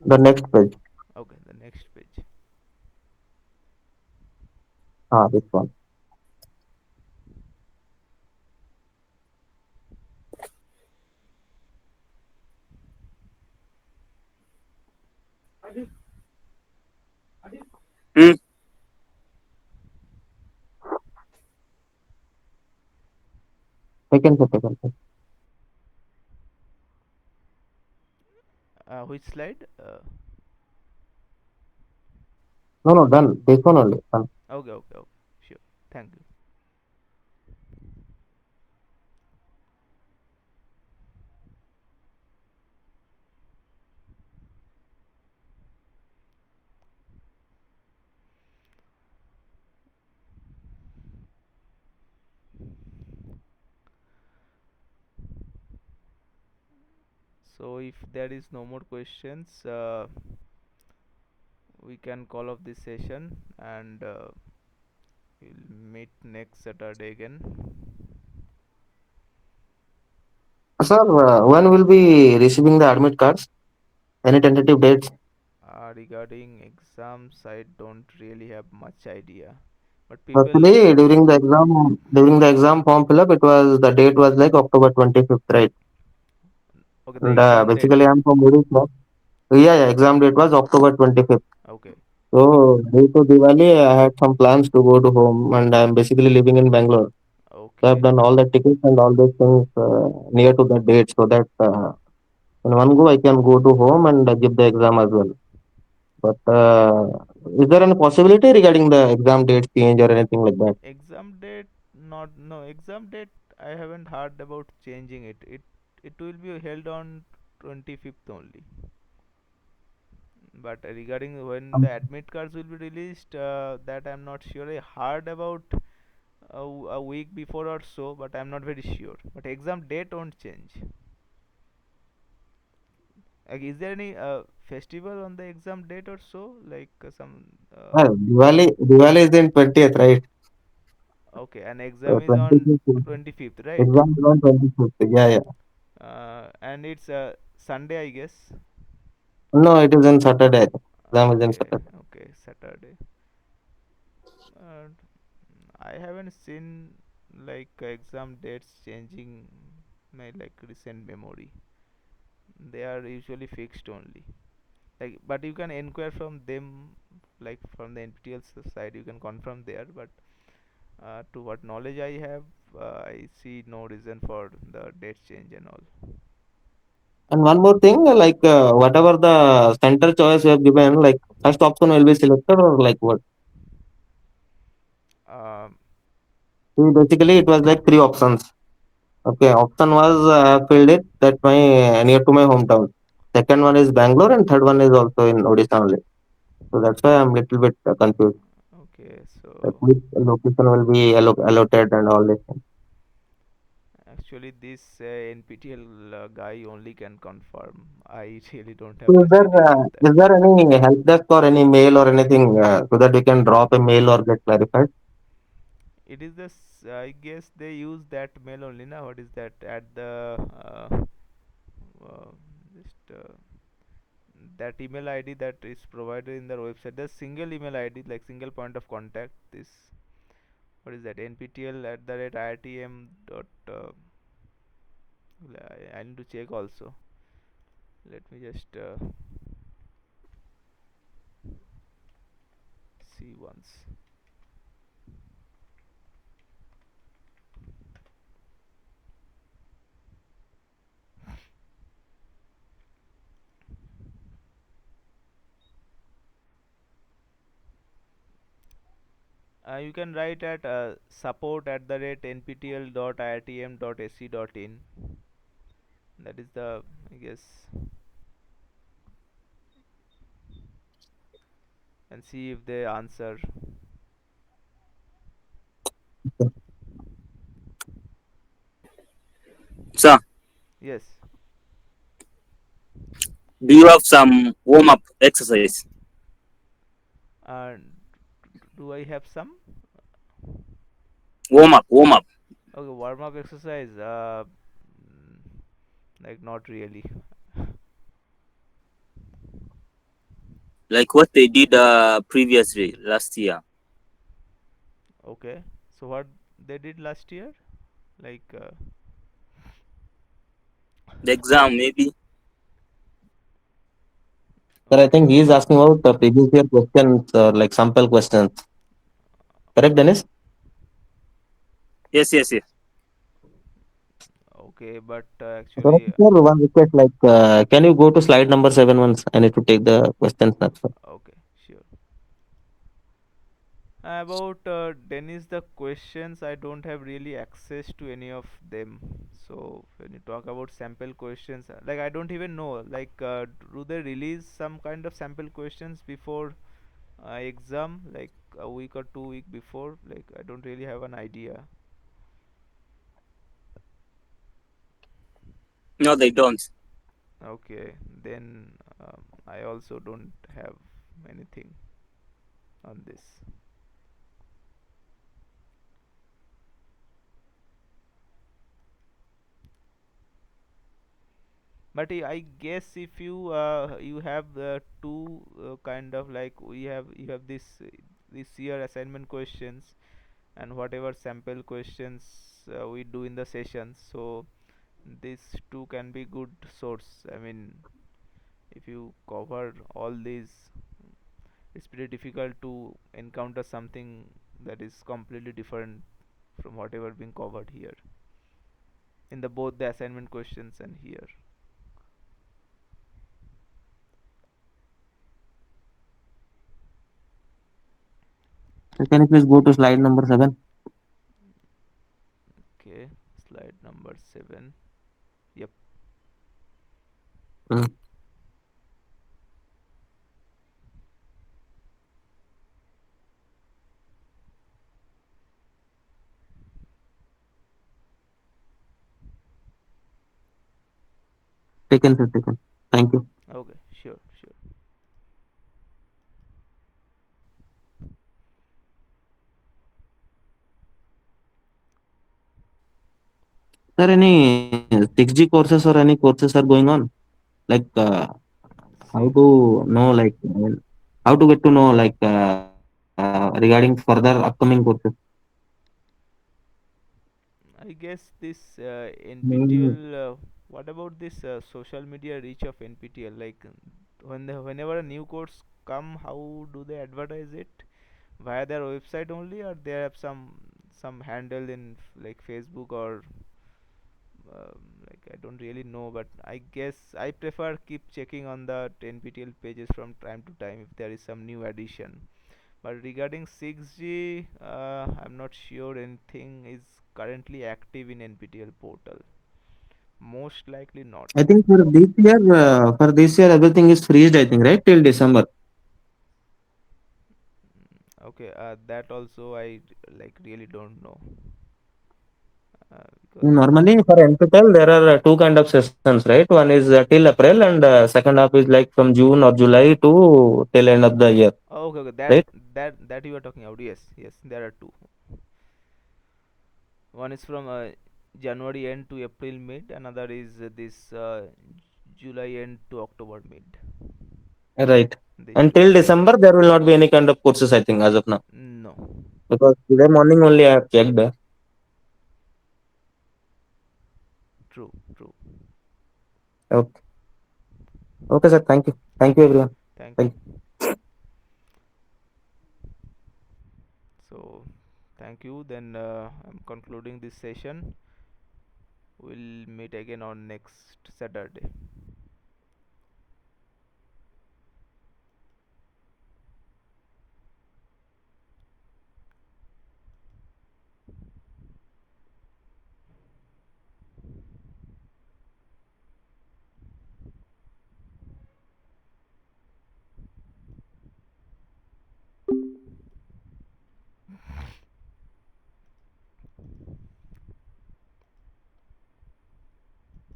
[SPEAKER 5] The next page.
[SPEAKER 1] Okay. The next page.
[SPEAKER 5] This one.
[SPEAKER 4] Hmm.
[SPEAKER 5] Second, sir, second, sir.
[SPEAKER 1] Which slide?
[SPEAKER 5] No, no, done. This one only. Done.
[SPEAKER 1] Okay. Okay. Okay. Sure. Thank you. So if there is no more questions, we can call off this session, and we'll meet next Saturday again.
[SPEAKER 5] Sir, when will be receiving the admit cards? Any tentative dates?
[SPEAKER 1] Regarding exams, I don't really have much idea, but people.
[SPEAKER 5] Actually, during the exam form fill up, the date was like October 25th, right?
[SPEAKER 1] Okay, the
[SPEAKER 5] And
[SPEAKER 1] exam date.
[SPEAKER 5] basically, I'm from Odisha. Yeah, yeah, exam date was October 25th.
[SPEAKER 1] Okay.
[SPEAKER 5] So due to Diwali, I had some plans to go to home, and I'm basically living in Bangalore. So I've
[SPEAKER 1] Okay.
[SPEAKER 5] done all the tickets and all those things near to the date, so that in one go I can go to home and give the exam as well. But is there any possibility regarding the exam date change or anything like that?
[SPEAKER 1] Exam date, not, no, exam date, I haven't heard about changing it. It will be held on 25th only. But regarding when the admit cards will be released, that I'm not sure. I heard about a week before or so, but I'm not very sure. But exam date won't change. Like, is there any festival on the exam date or so? Like some.
[SPEAKER 5] Diwali is in 20th, right?
[SPEAKER 1] Okay, and
[SPEAKER 5] So
[SPEAKER 1] exam is on
[SPEAKER 5] 25th,
[SPEAKER 1] 25th, right?
[SPEAKER 5] exam is on 25th. Yeah, yeah.
[SPEAKER 1] And it's Sunday, I guess.
[SPEAKER 5] No, it is in Saturday. Exam is in
[SPEAKER 1] Okay,
[SPEAKER 5] Saturday.
[SPEAKER 1] okay, Saturday. Uh, I haven't seen like exam dates changing my like recent memory. They are usually fixed only. Like, but you can inquire from them, like from the NPTEL side, you can confirm there. But to what knowledge I have, I see no reason for the date change and all.
[SPEAKER 5] And one more thing, like whatever the center choice you have given, like first option will be selected or like what?
[SPEAKER 1] Um,
[SPEAKER 5] See, basically, it was like three options. Okay, option was filled it that my near to my hometown. Second one is Bangalore, and third one is also in Odisha only. So that's why I'm little bit confused.
[SPEAKER 1] okay,
[SPEAKER 5] Like
[SPEAKER 1] so
[SPEAKER 5] which location will be allotted and all this.
[SPEAKER 1] actually, this NPTEL guy only can confirm. I really don't
[SPEAKER 5] So
[SPEAKER 1] have much idea about that.
[SPEAKER 5] is there any help desk or any mail or anything so that we can drop a mail or get clarified?
[SPEAKER 1] It is this. I guess they use that mail only. Now, what is that at the uh, just that email ID that is provided in their website? The single email ID, like single point of contact. This, what is that? NPTEL at the rate IRTM dot. I need to check also. Let me just see once. You can write at support@nptel.iitm.ac.in. That is the, I guess, and see if they answer.
[SPEAKER 4] So,
[SPEAKER 1] Yes.
[SPEAKER 4] do you have some warm up exercise?
[SPEAKER 1] Uh, do I have some?
[SPEAKER 4] Warm up.
[SPEAKER 1] Okay, warm up exercise. Like not really.
[SPEAKER 4] Like what they did previously last year.
[SPEAKER 1] Okay. So what they did last year? Like
[SPEAKER 4] The exam maybe.
[SPEAKER 5] Sir, I think
[SPEAKER 1] okay,
[SPEAKER 5] he is asking about the previous year questions, like sample questions. Correct, Dennis?
[SPEAKER 4] Yes.
[SPEAKER 1] okay, but
[SPEAKER 5] Sir,
[SPEAKER 1] actually,
[SPEAKER 5] one request, like, can you go to slide number 7 once? I need to take the questions now, sir.
[SPEAKER 1] okay, sure. About Dennis, the questions, I don't have really access to any of them. So when you talk about sample questions, like I don't even know. Like, do they release some kind of sample questions before exam, like a week or 2 week before? Like I don't really have an idea.
[SPEAKER 4] No, they don't.
[SPEAKER 1] Okay, then I also don't have anything on this. But I guess if you have two kind of, like we have, you have this year assignment questions and whatever sample questions we do in the sessions, so these two can be good source. I mean, if you cover all these, it's pretty difficult to encounter something that is completely different from whatever being covered here in the both the assignment questions and here.
[SPEAKER 5] So can you please go to slide number 7?
[SPEAKER 1] Okay, slide number 7. Yep.
[SPEAKER 5] Mm. Taken, sir, taken. Thank you.
[SPEAKER 1] Okay, sure.
[SPEAKER 5] Sir, any 6G courses or any courses are going on? Like, how to
[SPEAKER 1] 6G.
[SPEAKER 5] know, like, how to get to know, like, regarding further upcoming courses?
[SPEAKER 1] I guess this
[SPEAKER 5] Mm.
[SPEAKER 1] NPTEL. What about this social media reach of NPTEL? Like whenever a new course come, how do they advertise it? Via their website only, or they have some handle in like Facebook or like I don't really know, but I guess I prefer keep checking on the NPTEL pages from time to time if there is some new addition. But regarding 6G, I'm not sure anything is currently active in NPTEL portal. Most likely not.
[SPEAKER 5] I think for this year, everything is freezed, I think, right? Till December.
[SPEAKER 1] Okay, that also I like really don't know because
[SPEAKER 5] Normally, for NPTEL, there are two kind of sessions, right? One is till April, and second half is like from June or July to till end of the year,
[SPEAKER 1] okay,
[SPEAKER 5] right?
[SPEAKER 1] that you are talking about. Yes, there are two. One is from January end to April mid. Another is this July end to October mid.
[SPEAKER 5] Right.
[SPEAKER 1] These two.
[SPEAKER 5] Until December, there will not be any kind of courses, I think, as of now.
[SPEAKER 1] No.
[SPEAKER 5] Because today morning only I have checked.
[SPEAKER 1] True.
[SPEAKER 5] Okay. Okay, sir. Thank you. Thank you,
[SPEAKER 1] Thank you.
[SPEAKER 5] everyone.
[SPEAKER 1] Thank
[SPEAKER 5] Thank
[SPEAKER 1] you.
[SPEAKER 5] you.
[SPEAKER 1] So, thank you. Then I'm concluding this session. We'll meet again on next Saturday.